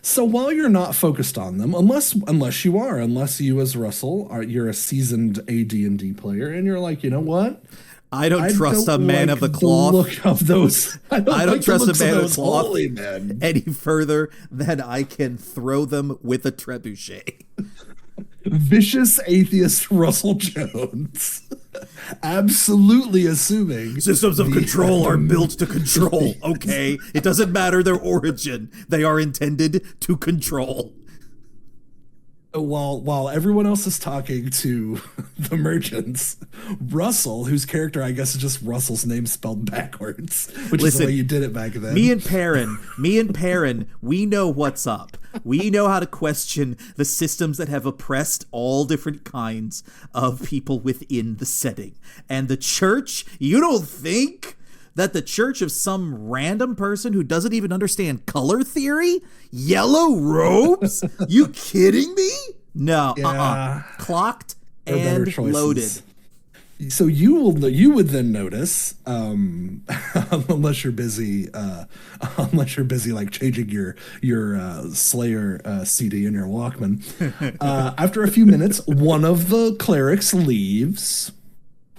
So while you're not focused on them, unless you as Russell you're a seasoned AD&D player, and you're like, you know what? I don't trust a man of the cloth. Look of those. I don't trust a man of the cloth holy men any further than I can throw them with a trebuchet. Vicious atheist Russell Jones. Absolutely assuming systems of control are built to control. Okay, it doesn't matter their origin; they are intended to control. While everyone else is talking to the merchants, Russell, whose character I guess is just Russell's name spelled backwards, which is the way you did it back then. Me and Perrin, we know what's up. We know how to question the systems that have oppressed all different kinds of people within the setting. And the church, you don't think that the church of some random person who doesn't even understand color theory? Yellow robes? You kidding me? No. Yeah. Clocked and loaded. So you would then notice, unless you're busy like changing your Slayer CD in your Walkman. After a few minutes, one of the clerics leaves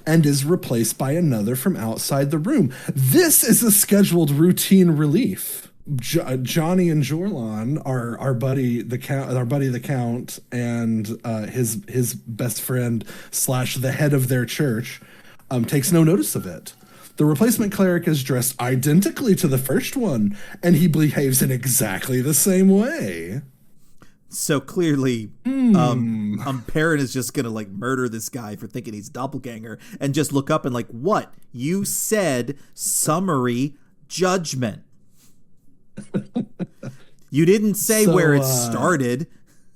and is replaced by another from outside the room. This is a scheduled routine relief. Johnny and Jorlan, our buddy the Count, and his best friend / the head of their church, takes no notice of it. The replacement cleric is dressed identically to the first one, and he behaves in exactly the same way. So clearly, Perrin is just gonna like murder this guy for thinking he's doppelganger, and just look up and like, what? You said summary judgment. You didn't say where it started.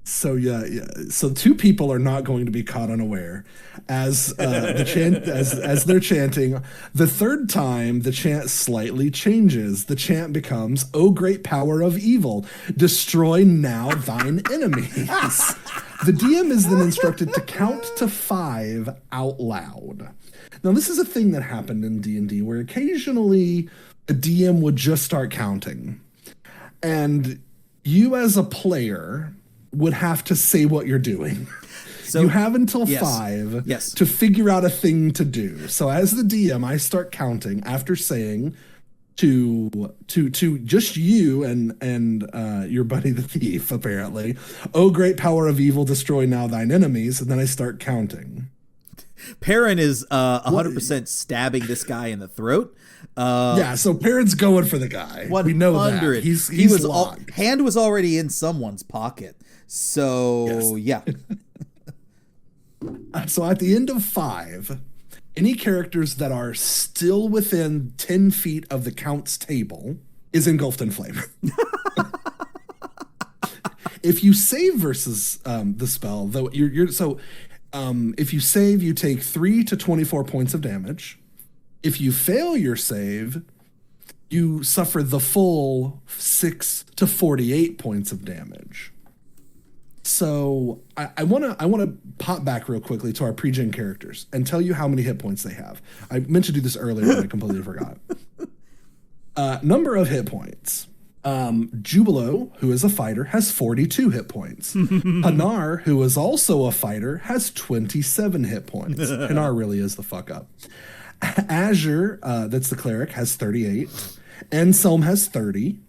So yeah. So two people are not going to be caught unaware as as they're chanting. The third time, the chant slightly changes. The chant becomes, "O great power of evil, destroy now thine enemies." The DM is then instructed to count to 5 out loud. Now, this is a thing that happened in D&D where occasionally a DM would just start counting, and you as a player would have to say what you're doing. So you have until 5 to figure out a thing to do. So as the DM, I start counting after saying to just you and your buddy the thief, apparently, "O great power of evil, destroy now thine enemies," and then I start counting. Perrin is 100% stabbing this guy in the throat. So Perrin's going for the guy. 100. We know that. He's locked. Hand was already in someone's pocket. So, yeah. So at the end of 5, any characters that are still within 10 feet of the count's table is engulfed in flame. If you save versus the spell, though, if you save, you take 3 to 24 points of damage. If you fail your save, you suffer the full 6 to 48 points of damage. So I want to pop back real quickly to our pre-gen characters and tell you how many hit points they have. I meant to do this earlier, and I completely forgot. Number of hit points. Jubilo, who is a fighter, has 42 hit points. Hanar, who is also a fighter, has 27 hit points. Hanar really is the fuck up. Azure, that's the cleric, has 38. Anselm has 30.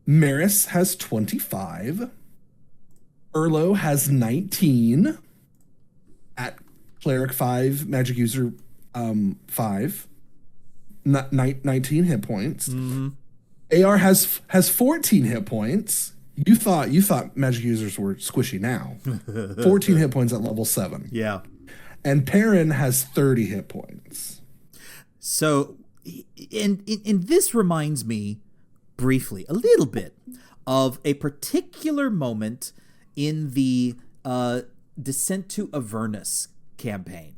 Maris has 25. Erlo has 19. At cleric 5, magic user 5. 19 hit points. Mm-hmm. AR has 14 hit points. You thought magic users were squishy now. 14 hit points at level 7. Yeah. And Perrin has 30 hit points. So, and this reminds me briefly, a little bit, of a particular moment in the Descent to Avernus campaign.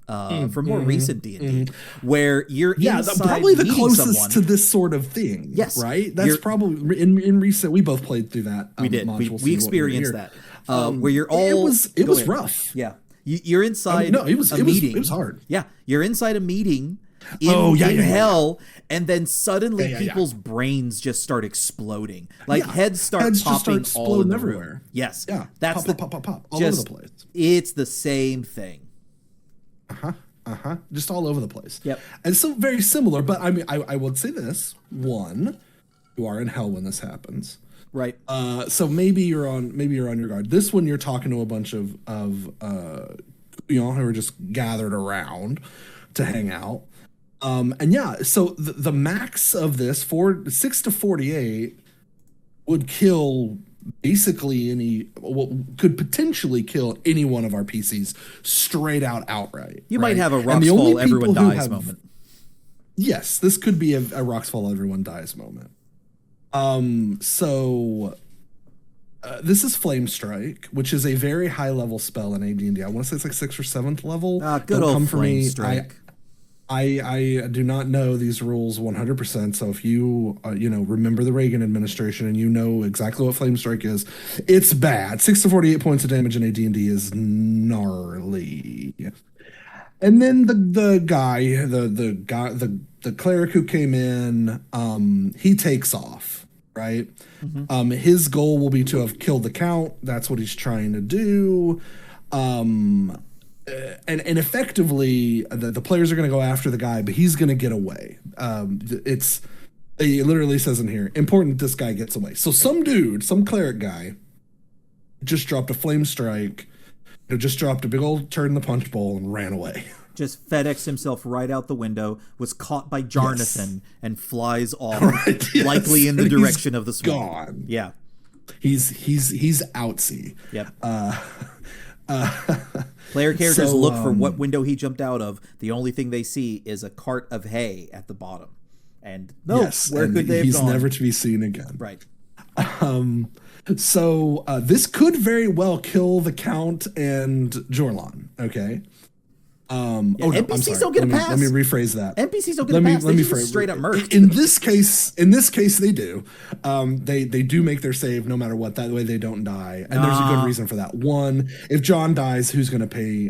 For more recent D&D, where you're inside probably the closest someone. to this sort of thing. Yes, right. That's probably in recent. We both played through that. We did. We experienced that. Where you're all. It was rough. Yeah, you're inside. It was meeting. It was hard. Yeah, you're inside a meeting. In hell, and then suddenly people's brains just start exploding. Like heads start popping all in the everywhere. Room. Yes, that's pop all over the place. It's the same thing. Just all over the place. Yep. And so very similar, but I mean, I would say this: 1, you are in hell when this happens. Right. So maybe you're on your guard. This one, you're talking to a bunch of who are just gathered around to hang out. So the max of this 6 to 48 would kill basically could potentially kill any one of our PCs straight outright. You might have a rocks fall, everyone dies moment. Yes, this could be a rocks fall, everyone dies moment. This is Flame Strike, which is a very high level spell in AD&D. I want to say it's like 6th or 7th level. Good old Flame Strike. I do not know these rules 100%. So if you remember the Reagan administration and you know exactly what Flame Strike is, it's bad. 6 to 48 points of damage in AD&D is gnarly. And then the cleric who came in, he takes off, right? Mm-hmm. His goal will be to have killed the count. That's what he's trying to do. And effectively, the players are going to go after the guy, but he's going to get away. It literally says in here, important this guy gets away. So some cleric guy, just dropped a Flame Strike, just dropped a big old turd in the punch bowl and ran away. Just FedExed himself right out the window, was caught by Jarnathan, and flies off, likely in the direction of the smoke. Gone. Yeah. He's outsy. Yep. Player characters look for what window he jumped out of. The only thing they see is a cart of hay at the bottom. And where could they have gone? He's never to be seen again. Right. So this could very well kill the Count and Jorlan. Okay. NPCs don't get a pass. Let me rephrase that. NPCs don't get a pass. They just straight up murk. In this case, they do. They do make their save no matter what. That way they don't die, and there's a good reason for that. One, if John dies, who's going to pay?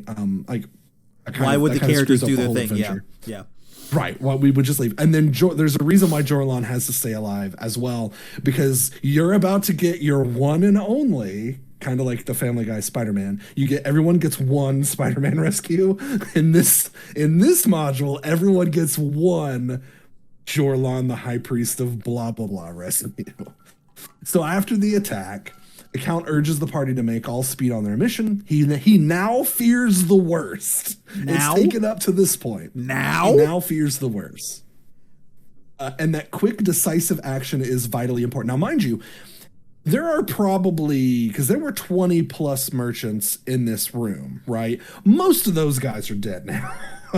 Why would the characters do their thing? Yeah. Right. Well, we would just leave. And then there's a reason why Jorlan has to stay alive as well, because you're about to get your one and only, kind of like the Family Guy Spider-Man. Everyone gets one Spider-Man rescue. In this module, everyone gets one Jorlan, the High Priest of blah blah blah rescue. So after the attack, the Count urges the party to make all speed on their mission. He now fears the worst. It's taken up to this point. He now fears the worst. And that quick, decisive action is vitally important. Now, mind you, there are probably, because there were 20 plus merchants in this room, right? Most of those guys are dead now.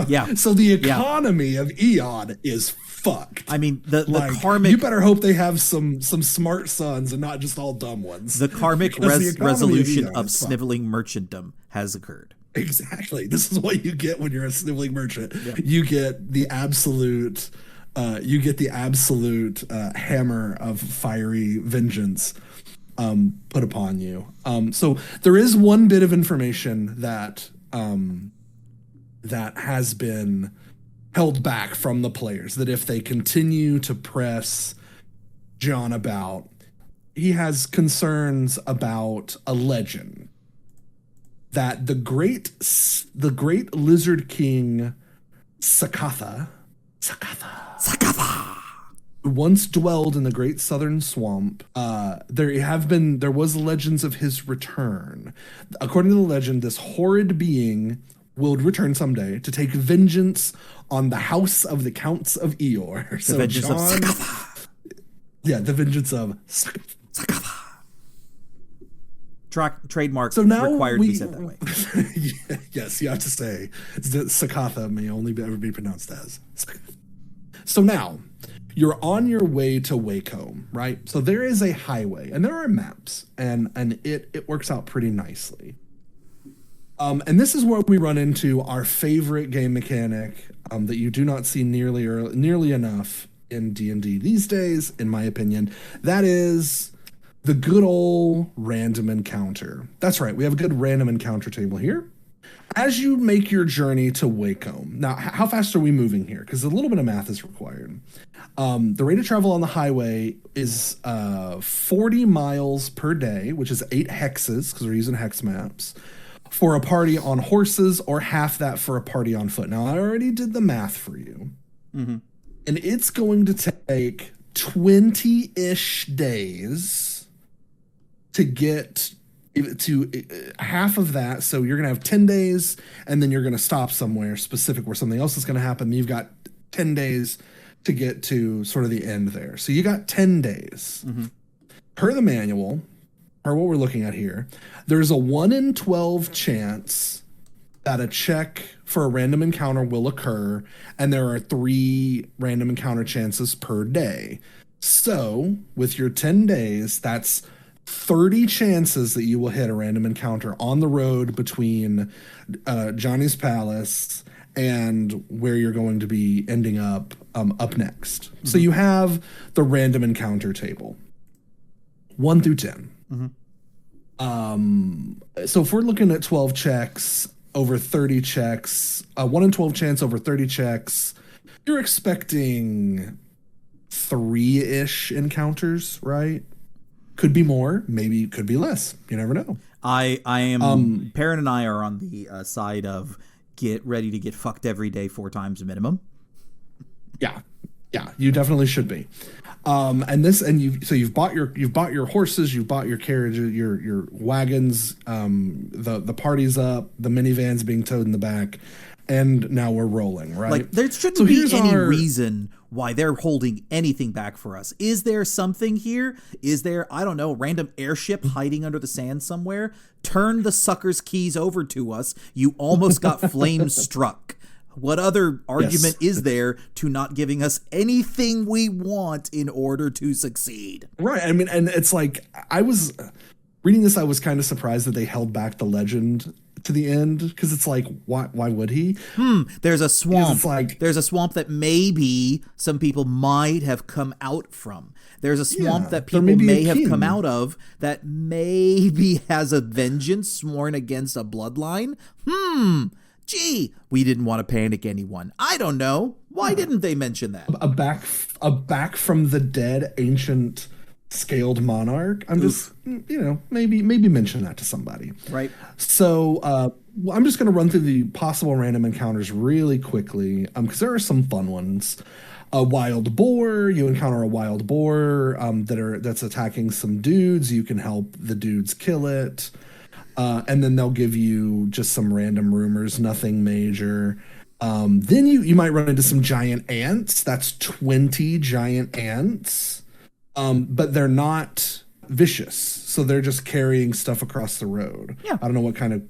Yeah. So the economy of Eon is fucked. I mean, the karmic... You better hope they have some smart sons and not just all dumb ones. The karmic resolution of sniveling merchantdom has occurred. Exactly. This is what you get when you're a sniveling merchant. Yeah. You get the absolute... hammer of fiery vengeance put upon you. So there is one bit of information that has been held back from the players, that if they continue to press John about, he has concerns about a legend that the great lizard king Sakatha once dwelled in the great southern swamp. There was legends of his return. According to the legend, this horrid being will return someday to take vengeance on the house of the Counts of Eeyore. The vengeance of Sakatha. Yeah, the vengeance of Sakatha. Trademark so now required to be said that way. Yes, you have to say that Sakatha may only ever be pronounced as Sakatha. So now you're on your way to Wacombe, right? So there is a highway and there are maps, and it works out pretty nicely. And this is where we run into our favorite game mechanic that you do not see nearly enough in D&D these days, in my opinion. That is the good old random encounter. That's right. We have a good random encounter table here. As you make your journey to Wacombe, now how fast are we moving here? Because a little bit of math is required. The rate of travel on the highway is 40 miles per day, which is 8 hexes, because we're using hex maps, for a party on horses, or half that for a party on foot. Now, I already did the math for you. Mm-hmm. And it's going to take 20-ish days to get to half of that. So you're going to have 10 days, and then you're going to stop somewhere specific where something else is going to happen. You've got 10 days to get to sort of the end there. So you got 10 days. Mm-hmm. Per the manual, or what we're looking at here, there's a 1 in 12 chance that a check for a random encounter will occur, and there are 3 random encounter chances per day. So with your 10 days, that's 30 chances that you will hit a random encounter on the road between Johnny's Palace and where you're going to be ending up next. Mm-hmm. So you have the random encounter table, 1 through 10. Mm-hmm. So if we're looking at 12 checks over 30 checks, 1 in 12 chance over 30 checks, you're expecting 3-ish encounters, right? Could be more, maybe could be less. You never know. I am Perrin and I are on the side of get ready to get fucked every day 4 times a minimum. Yeah, you definitely should be. You've bought your horses, you've bought your carriage, your wagons, the party's up, the minivan's being towed in the back, and now we're rolling, right? Like, there shouldn't be any reason why they're holding anything back for us. Is there something here? Is there, I don't know, a random airship hiding under the sand somewhere? Turn the sucker's keys over to us. You almost got flame struck. What other argument is there to not giving us anything we want in order to succeed? Right. I mean, and it's like, I was reading this, I was kind of surprised that they held back the legend to the end, because it's like, why would he? There's a swamp. There's a swamp that maybe some people might have come out from. There's a swamp that people may have come out of that maybe has a vengeance sworn against a bloodline. Gee, we didn't want to panic anyone. I don't know. Why didn't they mention that? A back from the dead ancient scaled monarch. I'm just, maybe mention that to somebody. Right. So I'm just going to run through the possible random encounters really quickly, because there are some fun ones. A wild boar. You encounter a wild boar that's attacking some dudes. You can help the dudes kill it. And then they'll give you just some random rumors, nothing major. Then you might run into some giant ants. That's 20 giant ants. But they're not vicious, so they're just carrying stuff across the road. Yeah. I don't know what kind of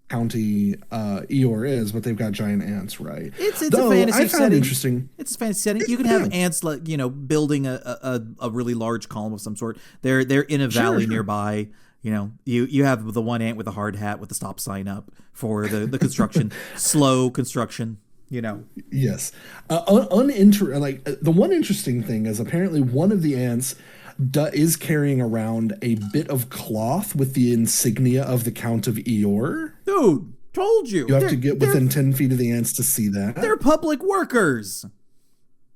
county Eeyore is, but they've got giant ants, right? It's a fantasy setting. Interesting. It's a fantasy setting. You can have ants, like, building a really large column of some sort. They're in a valley nearby. You have the one ant with a hard hat with the stop sign up for the construction, slow construction. Yes. The one interesting thing is apparently one of the ants is carrying around a bit of cloth with the insignia of the Count of Eeyore. Dude, told you. You have to get within 10 feet of the ants to see that. They're public workers.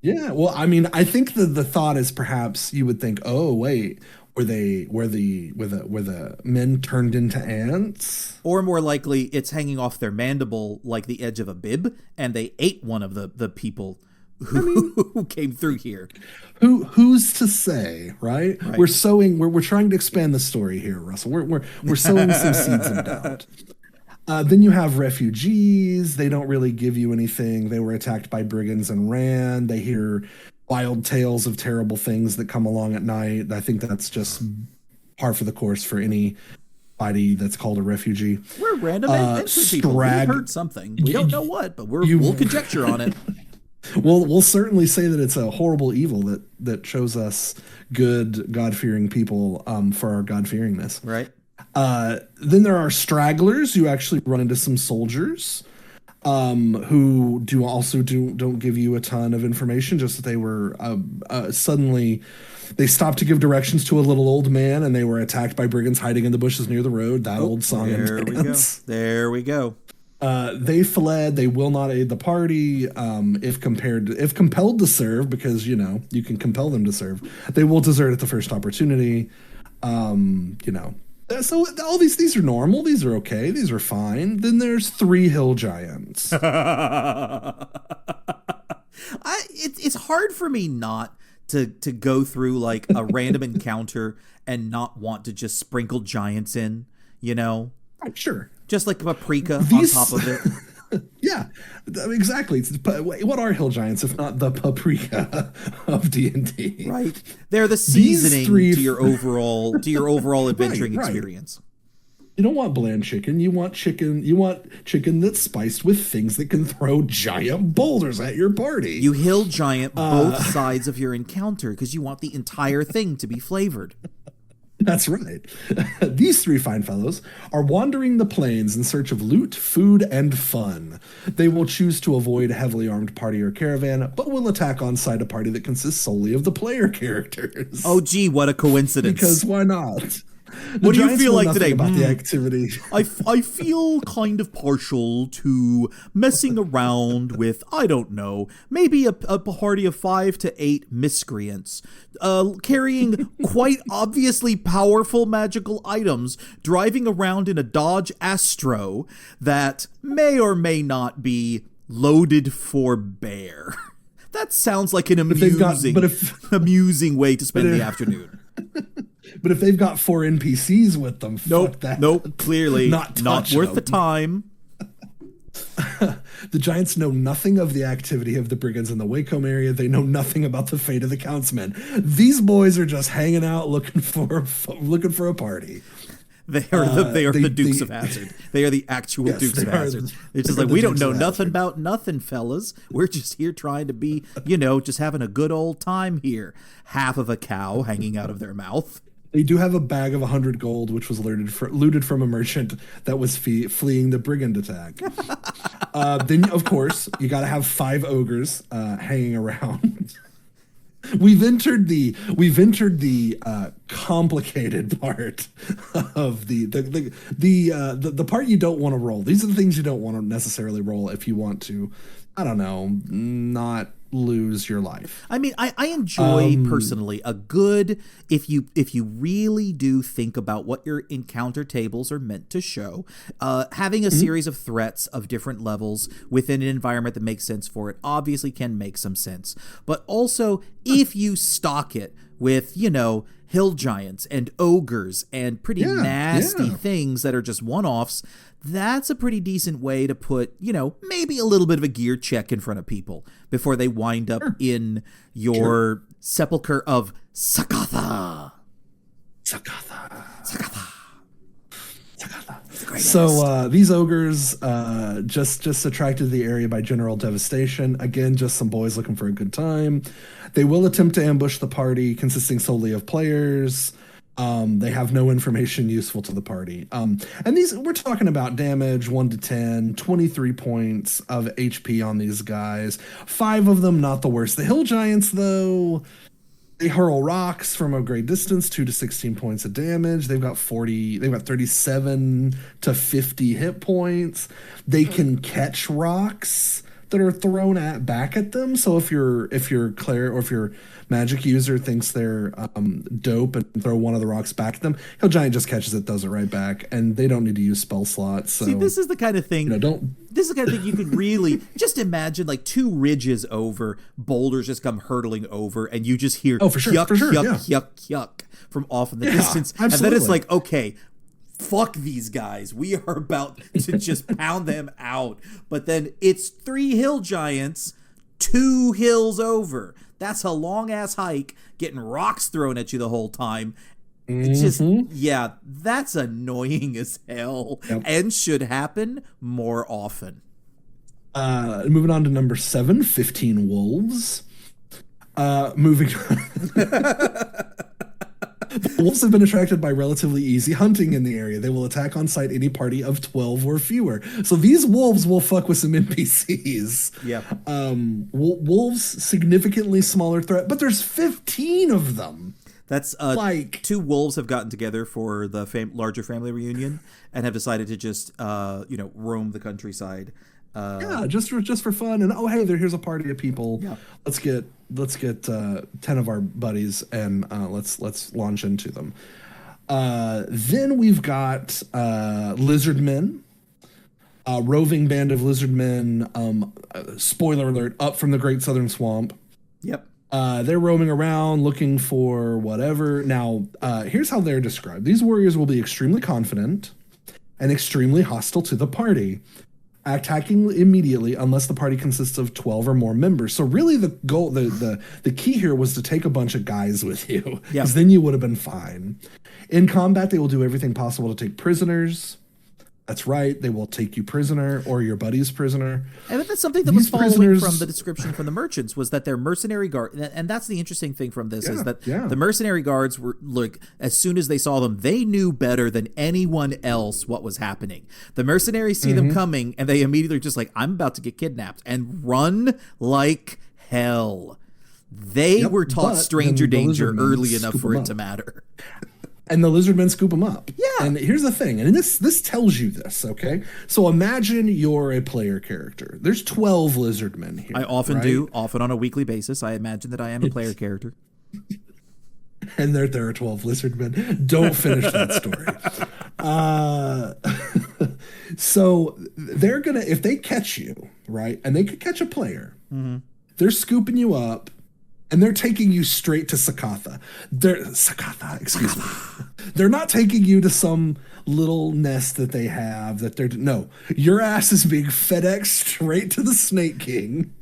Yeah. Well, I mean, I think the thought is perhaps you would think, oh, wait, were the men turned into ants? Or more likely, it's hanging off their mandible like the edge of a bib, and they ate one of the people who came through here. Who's to say, right? We're sowing. We're trying to expand the story here, Russell. We're sowing some seeds of doubt. Then you have refugees. They don't really give you anything. They were attacked by brigands and ran. They hear wild tales of terrible things that come along at night. I think that's just par for the course for anybody that's called a refugee. We're random adventure people. We've heard something. We don't know what, but we'll conjecture on it. We'll certainly say that it's a horrible evil that shows us good God-fearing people for our God-fearingness. Right. Then there are stragglers. You actually run into some soldiers who don't give you a ton of information, just that they were suddenly they stopped to give directions to a little old man, and they were attacked by brigands hiding in the bushes near the road. That old song and dance. There we go. They fled. They will not aid the party. If compelled to serve, because you can compel them to serve, they will desert at the first opportunity. So all these are normal. These are okay. These are fine. Then there's 3 hill giants. It's hard for me not to go through like a random encounter and not want to just sprinkle giants in. Sure. Just like paprika on top of it. Yeah, exactly. What are hill giants if not the paprika of D&D? Right. They're the seasoning to your overall adventuring experience. You don't want bland chicken. You want chicken. You want chicken that's spiced with things that can throw giant boulders at your party. You hill giant both sides of your encounter because you want the entire thing to be flavored. That's right. These 3 fine fellows are wandering the plains in search of loot, food, and fun. They will choose to avoid a heavily armed party or caravan, but will attack on sight a party that consists solely of the player characters. Oh, gee, what a coincidence. Because why not? What do you feel like today? About the activity. I feel kind of partial to messing around with, I don't know, maybe a party of 5 to 8 miscreants, carrying quite obviously powerful magical items, driving around in a Dodge Astro that may or may not be loaded for bear. That sounds like an amusing way to spend the afternoon. But if they've got 4 NPCs with them, fuck that. Nope, clearly not worth the time. The Giants know nothing of the activity of the brigands in the Wacombe area. They know nothing about the fate of the Countsmen. These boys are just hanging out looking for a party. They are the Dukes of Hazzard. They are the actual Dukes of Hazzard. It's just like, we don't know nothing about nothing, fellas. We're just here trying to be, just having a good old time here. Half of a cow hanging out of their mouth. They do have a bag of 100 gold, which was looted from a merchant that was fleeing the brigand attack. Then, of course, you got to have 5 ogres hanging around. We've entered the complicated part of the part you don't want to roll. These are the things you don't want to necessarily roll if you want to, I don't know, not lose your life. I mean, I enjoy personally a good, if you really do think about what your encounter tables are meant to show, having a series of threats of different levels within an environment that makes sense for it obviously can make some sense. But also, if you stock it with, hill giants and ogres and pretty nasty things that are just one-offs, that's a pretty decent way to put, maybe a little bit of a gear check in front of people before they wind up in your sepulcher of Sakatha. So these ogres just attracted to the area by general devastation. Again, just some boys looking for a good time. They will attempt to ambush the party, consisting solely of players. They have no information useful to the party. And we're talking about damage 1 to 10, 23 points of HP on these guys. 5 of them, not the worst. The hill giants, though, they hurl rocks from a great distance, 2 to 16 points of damage. They've got 37 to 50 hit points. They can catch rocks that are thrown back at them. So if your cleric or if your magic user thinks they're dope and throw one of the rocks back at them, Hill Giant just catches it, throws it right back, and they don't need to use spell slots. So, see, this is the kind of thing. This is the kind of thing you can really just imagine, like 2 ridges over, boulders just come hurtling over, and you just hear yuck, yuck from off in the distance, absolutely. And then it's like, okay, fuck these guys. We are about to just pound them out. But then it's 3 hill giants, 2 hills over. That's a long ass hike, getting rocks thrown at you the whole time. It's just, that's annoying as hell and should happen more often. Moving on to number 7, 15 wolves. Moving on. The wolves have been attracted by relatively easy hunting in the area. They will attack on sight any party of 12 or fewer. So these wolves will fuck with some NPCs. Yeah. Wolves, significantly smaller threat, but there's 15 of them. That's like 2 wolves have gotten together for the larger family reunion and have decided to just roam the countryside. Just for fun, and hey, here's a party of people. Yeah. Let's get 10 of our buddies and let's launch into them. Then we've got lizard men, a roving band of lizard men. Spoiler alert: up from the Great Southern Swamp. Yep. They're roaming around looking for whatever. Now, here's how they're described: these warriors will be extremely confident and extremely hostile to the party, attacking immediately unless the party consists of 12 or more members. So really the goal, the key here was to take a bunch of guys with you, because then you would have been fine. In combat, they will do everything possible to take prisoners. That's right, they will take you prisoner or your buddy's prisoner. And that's something that was following from the description from the merchants, was that their mercenary guard, and that's the interesting thing from this, is that the mercenary guards were, like, as soon as they saw them, they knew better than anyone else what was happening. The mercenaries see them coming, and they immediately just like, I'm about to get kidnapped, and run like hell. They were taught stranger danger early enough for it to matter. And the lizard men scoop them up. Yeah. And here's the thing, and this tells you this, okay? So imagine you're a player character. There's 12 lizard men here. I often do, often on a weekly basis. I imagine that I am a player character. And there are 12 lizard men. Don't finish that story. So they're going to, if they catch you, right, and they could catch a player, they're scooping you up, and they're taking you straight to Sakatha. Excuse me. They're not taking you to some little nest that they have that they're no. Your ass is being FedEx straight to the Snake King.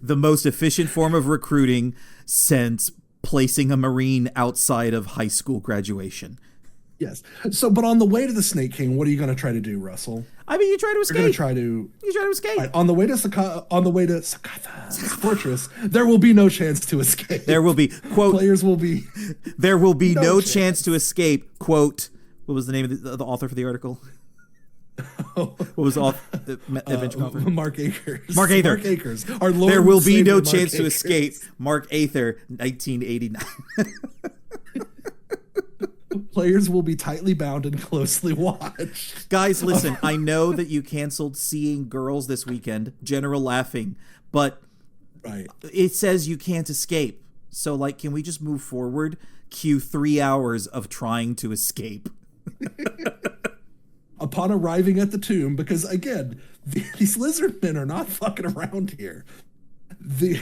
The most efficient form of recruiting since placing a Marine outside of high school graduation. Yes. So, but on the way to the Snake King, what are you going to try to do, Russell? I mean, you try to escape. You're going to try to escape. Right, on the way to Sakatha's fortress, there will be no chance to escape. There will be, quote, players will be. There will be no chance to escape, quote. What was the name of the author for the article? What was Adventure Conference? Mark Akers. Mark Aether. Mark Akers. Our Lord there will be no Mark chance Akers. to escape. Mark Aether, 1989. Players will be tightly bound and closely watched. Guys, listen, I know that you canceled Seeing Girls this weekend, general laughing, but right. It says you can't escape. So, like, can we just move forward? Cue 3 hours of trying to escape. Upon arriving at the tomb, because again, these lizard men are not fucking around here. The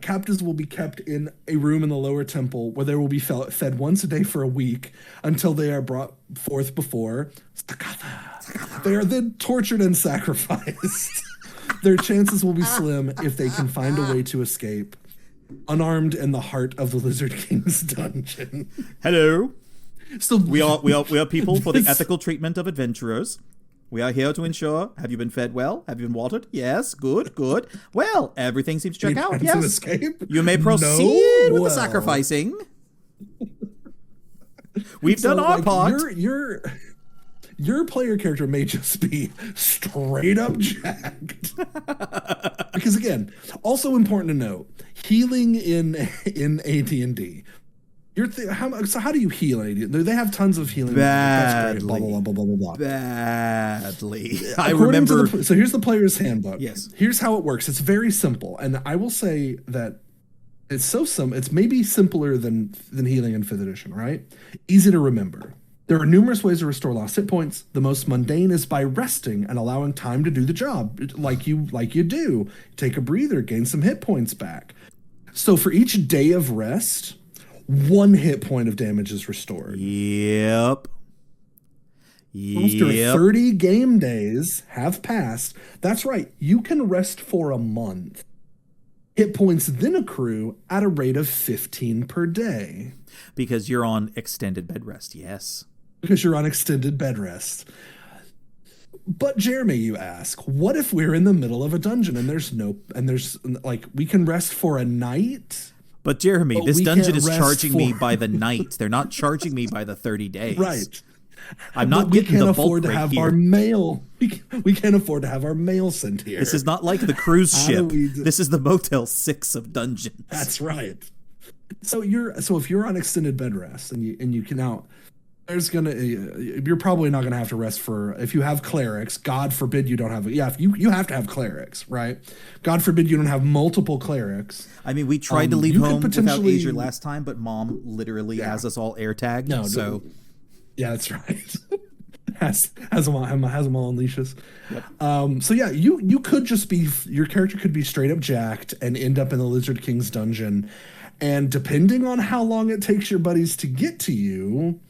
captives will be kept in a room in the lower temple where they will be fed once a day for a week until they are brought forth before Sakatha. They are then tortured and sacrificed. Their chances will be slim if they can find a way to escape, unarmed in the heart of the Lizard King's dungeon. Hello. So we are people for the ethical treatment of adventurers. We are here to ensure, have you been fed well? Have you been watered? Yes, good. Well, everything seems to check out. Yes. Escape? You may proceed with the sacrificing. We've done our part. Your player character may just be straight up jacked. Because again, also important to note, healing in AD&D. How do you heal AD&D? They have tons of healing. Badly. Blah, blah, blah, blah, blah, blah. Badly. I remember. So here's the player's handbook. Yes. Here's how it works. It's very simple. And I will say that it's so simple. It's maybe simpler than healing in 5th edition, right? Easy to remember. There are numerous ways to restore lost hit points. The most mundane is by resting and allowing time to do the job, like you do. Take a breather, gain some hit points back. So for each day of rest, 1 hit point of damage is restored. Yep. After 30 game days have passed, that's right, you can rest for a month. Hit points then accrue at a rate of 15 per day. Because you're on extended bed rest, yes. Because you're on extended bed rest. But Jeremy, you ask, what if we're in the middle of a dungeon and there's we can rest for a night? But Jeremy, this dungeon is charging me by the night. They're not charging me by the 30 days. Right. I'm not getting the bulk rate here. Our mail. We can't afford to have our mail sent here. This is not like the cruise ship. This is the Motel 6 of dungeons. That's right. So if you're on extended bed rest and you can out, you're probably not gonna have to rest for, if you have clerics. God forbid you don't have. You have to have clerics, right? God forbid you don't have multiple clerics. I mean, we tried to leave home without Asia last time, but Mom literally has us all air tagged. No, so yeah, that's right. has them all on leashes. Yep. So yeah, you could just be, your character could be straight up jacked and end up in the Lizard King's dungeon, and depending on how long it takes your buddies to get to you,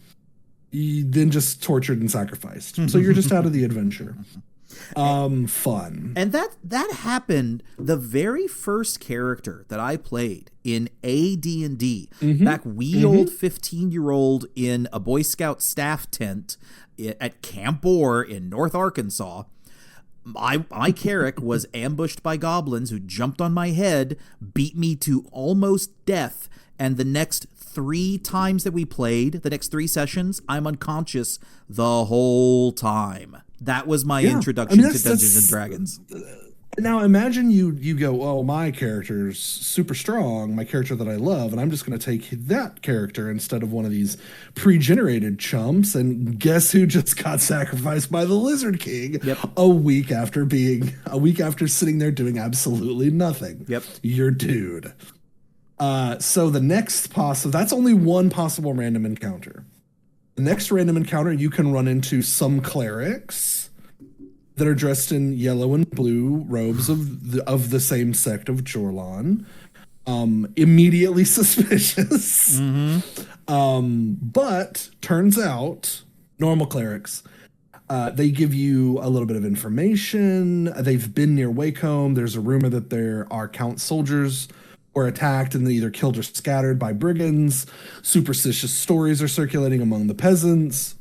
then just tortured and sacrificed. So you're just out of the adventure. Fun. And that happened. The very first character that I played in AD&D, back old 15-year-old in a Boy Scout staff tent at Camp Orr in North Arkansas. My Carrick was ambushed by goblins who jumped on my head, beat me to almost death, and the next 3 times that we played, the next 3 sessions, I'm unconscious the whole time. That was my introduction to Dungeons and Dragons. Now imagine you go, oh, my character's super strong, my character that I love, and I'm just going to take that character instead of one of these pre-generated chumps, and guess who just got sacrificed by the Lizard King a week after sitting there doing absolutely nothing. Yep. Your dude. So the next that's only one possible random encounter. The next random encounter, you can run into some clerics that are dressed in yellow and blue robes of the same sect of Jorlon. Immediately suspicious. But turns out normal clerics, they give you a little bit of information. They've been near Wakehome. There's a rumor that there are Count soldiers were attacked and either killed or scattered by brigands. Superstitious stories are circulating among the peasants.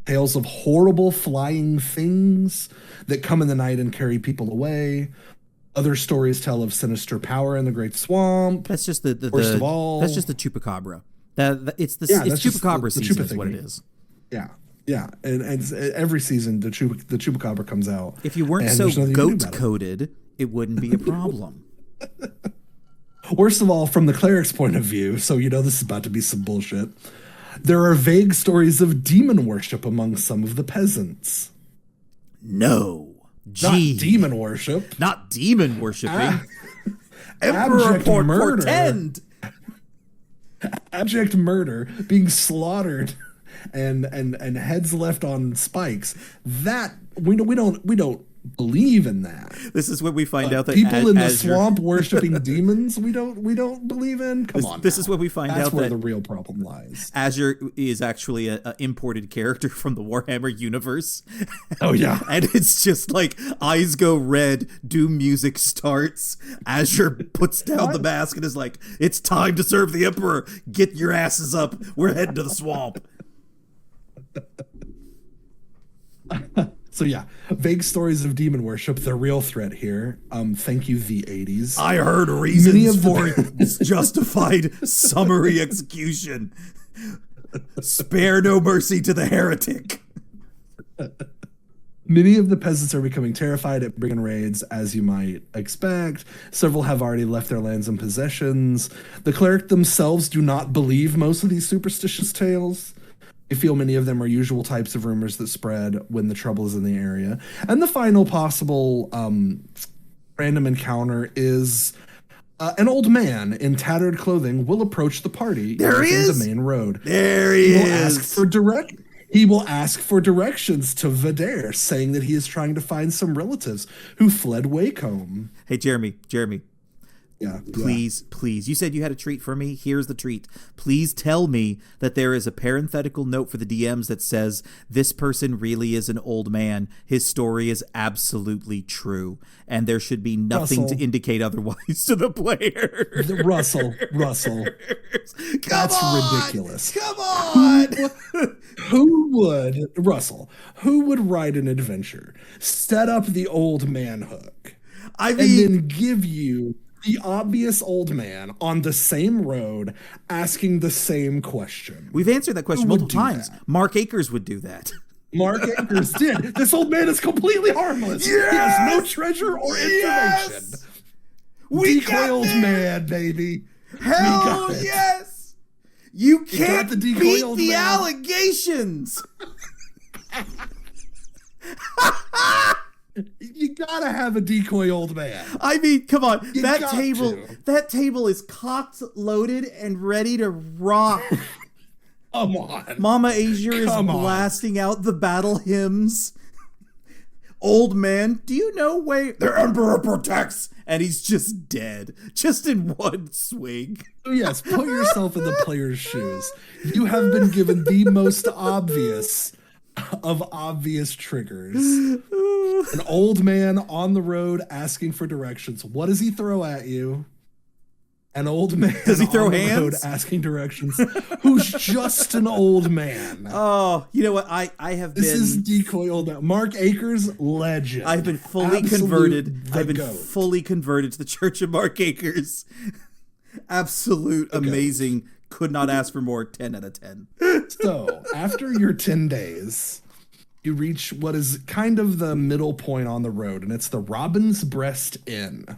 Tales of horrible flying things that come in the night and carry people away. Other stories tell of sinister power in the Great Swamp. That's just the worst of all. That's just the chupacabra. It's chupacabra season is what it is. Yeah. Yeah, and every season the chupacabra comes out. If you weren't so goat-coded, it wouldn't be a problem. Worst of all, from the cleric's point of view, so you know this is about to be some bullshit, there are vague stories of demon worship among some of the peasants. No. Not demon worship. Not demon worshiping. Emperor portend. Abject murder, being slaughtered and heads left on spikes. That we don't believe in that. This is when we find out that people in the swamp worshiping demons we don't believe in. This is when we find out where that the real problem lies. Azure is actually an imported character from the Warhammer universe. Oh yeah. And it's just like eyes go red, doom music starts, Azure puts down the mask and is like, it's time to serve the Emperor. Get your asses up. We're heading to the swamp. So yeah, vague stories of demon worship, the real threat here. Thank you, the 80s. I heard reasons for justified summary execution. Spare no mercy to the heretic. Many of the peasants are becoming terrified at brigand raids, as you might expect. Several have already left their lands and possessions. The cleric themselves do not believe most of these superstitious tales. I feel many of them are usual types of rumors that spread when the trouble is in the area. And the final possible random encounter is an old man in tattered clothing will approach the party using the main road. There he is. He will ask for directions to Vidaire, saying that he is trying to find some relatives who fled Wakehome. Hey, Jeremy. Yeah. Please. You said you had a treat for me. Here's the treat. Please tell me that there is a parenthetical note for the DMs that says, this person really is an old man. His story is absolutely true. And there should be nothing to indicate otherwise to the player. Russell. That's ridiculous. Come on. Who would write an adventure, set up the old man hook, and then give you the obvious old man on the same road asking the same question? We've answered that question multiple times. Mark Akers would do that. Mark Akers did. This old man is completely harmless. Yes! He has no treasure or information. Yes! Decoy old man, baby. Hell yes! You can't beat the allegations. You gotta have a decoy old man. I mean, come on. That table is cocked, loaded, and ready to rock. Come on. Mama Azure is blasting out the battle hymns. Old man, do you know where the Emperor protects? And he's just dead. Just in one swing. So yes, put yourself in the player's shoes. You have been given the most obvious of obvious triggers. An old man on the road asking for directions. What does he throw at you? An old man does he throw on hands? The road asking directions who's just an old man. Oh, you know what? This is decoy old man. Mark Akers, legend. I've been fully converted. I've been fully converted to the Church of Mark Akers. Absolute amazing. Could not ask for more. 10 out of 10. So after your 10 days, you reach what is kind of the middle point on the road, and it's the Robin's Breast Inn.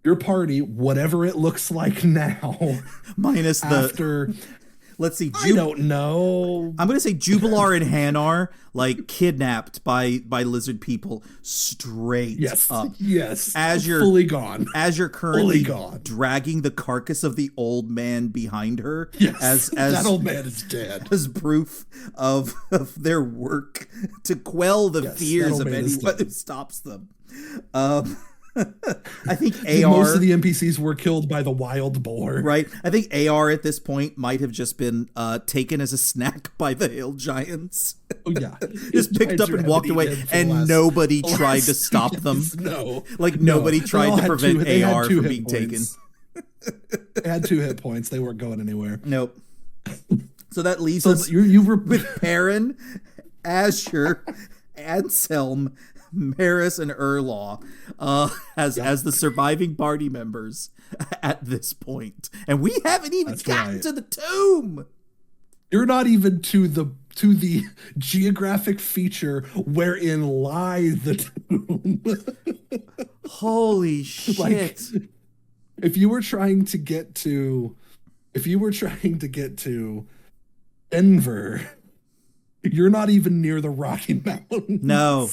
Your party, whatever it looks like now, minus after. Let's see. I don't know. I'm going to say Jubilar and Hanar, like kidnapped by lizard people, straight up. Yes. Azure fully gone. Azure currently dragging the carcass of the old man behind her. Yes. As that old man is dead. As proof of their work to quell the fears of anyone who stops them. I think most of the NPCs were killed by the wild boar. Right. I think AR at this point might have just been taken as a snack by the hill giants. Oh yeah, just picked up and walked away, and nobody tried to stop them. No, like nobody tried to prevent AR from being taken. They had 2 hit points. They weren't going anywhere. Nope. So that leaves us you were with Perrin, Asher, Anselm, Maris, and Erlaw as the surviving party members at this point. And we haven't even gotten to the tomb. You're not even to the geographic feature wherein lies the tomb. Holy shit. Like, if you were trying to get to Denver, you're not even near the Rocky Mountains.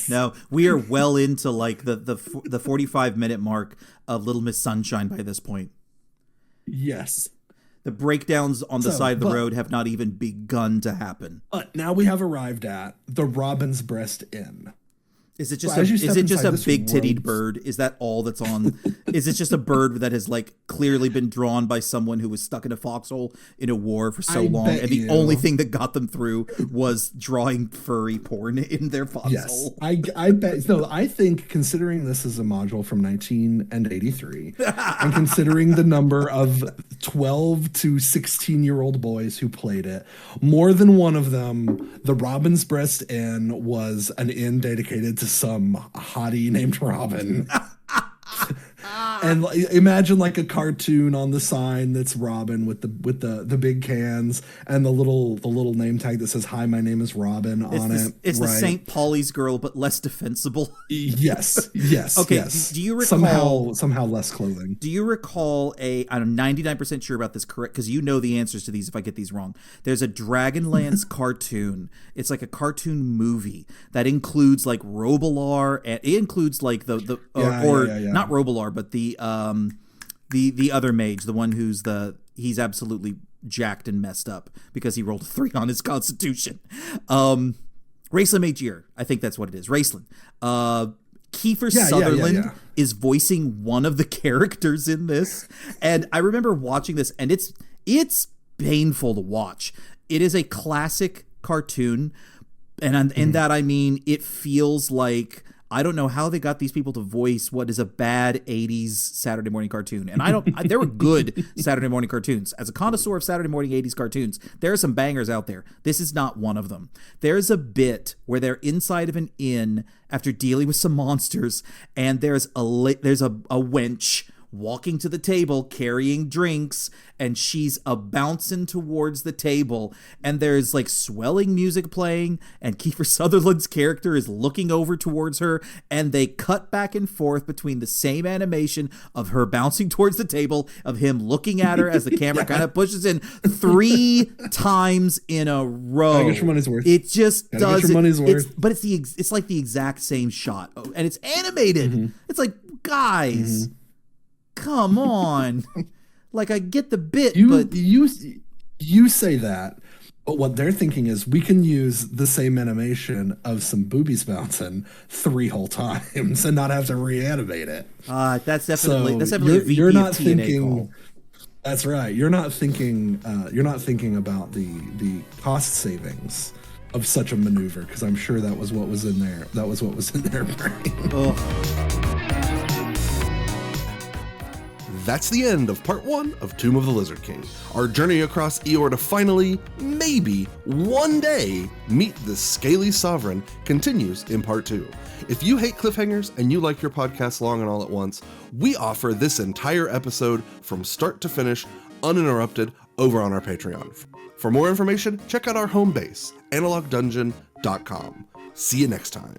No. We are well into like the 45-minute mark of Little Miss Sunshine by this point. Yes. The breakdowns on the side of the road have not even begun to happen. But now we have arrived at the Robin's Breast Inn. Is it just a big tittied bird? Is that all that's on? Is it just a bird that has like clearly been drawn by someone who was stuck in a foxhole in a war for so long, and the only thing that got them through was drawing furry porn in their foxhole? Yes, I bet. No, I think considering this is a module from 1983, and considering the number of 12 to 16-year-old boys who played it, more than one of them, the Robin's Breast Inn was an inn dedicated to some hottie named Robin. And imagine like a cartoon on the sign that's Robin with the big cans and the little name tag that says "Hi, my name is Robin" on it. It's the St. Pauli's girl, but less defensible. Yes. Okay. Yes. Do you recall somehow less clothing? Do you recall I'm 99% sure about this, correct? Because you know the answers to these if I get these wrong. There's a Dragonlance cartoon. It's like a cartoon movie that includes like Robilar, and it includes like not Robilar, but the other mage, the one he's absolutely jacked and messed up because he rolled a 3 on his constitution. Raceland Magear, I think that's what it is. Raceland. Kiefer Sutherland is voicing one of the characters in this, and I remember watching this, and it's painful to watch. It is a classic cartoon, and in that I mean it feels like, I don't know how they got these people to voice what is a bad 80s Saturday morning cartoon. And there were good Saturday morning cartoons. As a connoisseur of Saturday morning 80s cartoons, there are some bangers out there. This is not one of them. There's a bit where they're inside of an inn after dealing with some monsters, and there's a wench walking to the table carrying drinks, and she's bouncing towards the table, and there's like swelling music playing, and Kiefer Sutherland's character is looking over towards her, and they cut back and forth between the same animation of her bouncing towards the table, of him looking at her as the camera kind of pushes in 3 times in a row. Get your money's worth. It just does get your money's worth. But it's like the exact same shot, and it's animated. It's like, guys, come on. Like, I get the bit, but you say that, but what they're thinking is we can use the same animation of some boobies bouncing 3 whole times and not have to reanimate it. That's definitely a VP you're not of TNA thinking call. That's right. You're not thinking about the cost savings of such a maneuver, because I'm sure that was what was in there. That was what was in their brain. That's the end of part 1 of Tomb of the Lizard King. Our journey across Eeyore to finally, maybe, one day, meet the scaly sovereign continues in part 2. If you hate cliffhangers and you like your podcast long and all at once, we offer this entire episode from start to finish, uninterrupted, over on our Patreon. For more information, check out our home base, analogdungeon.com. See you next time.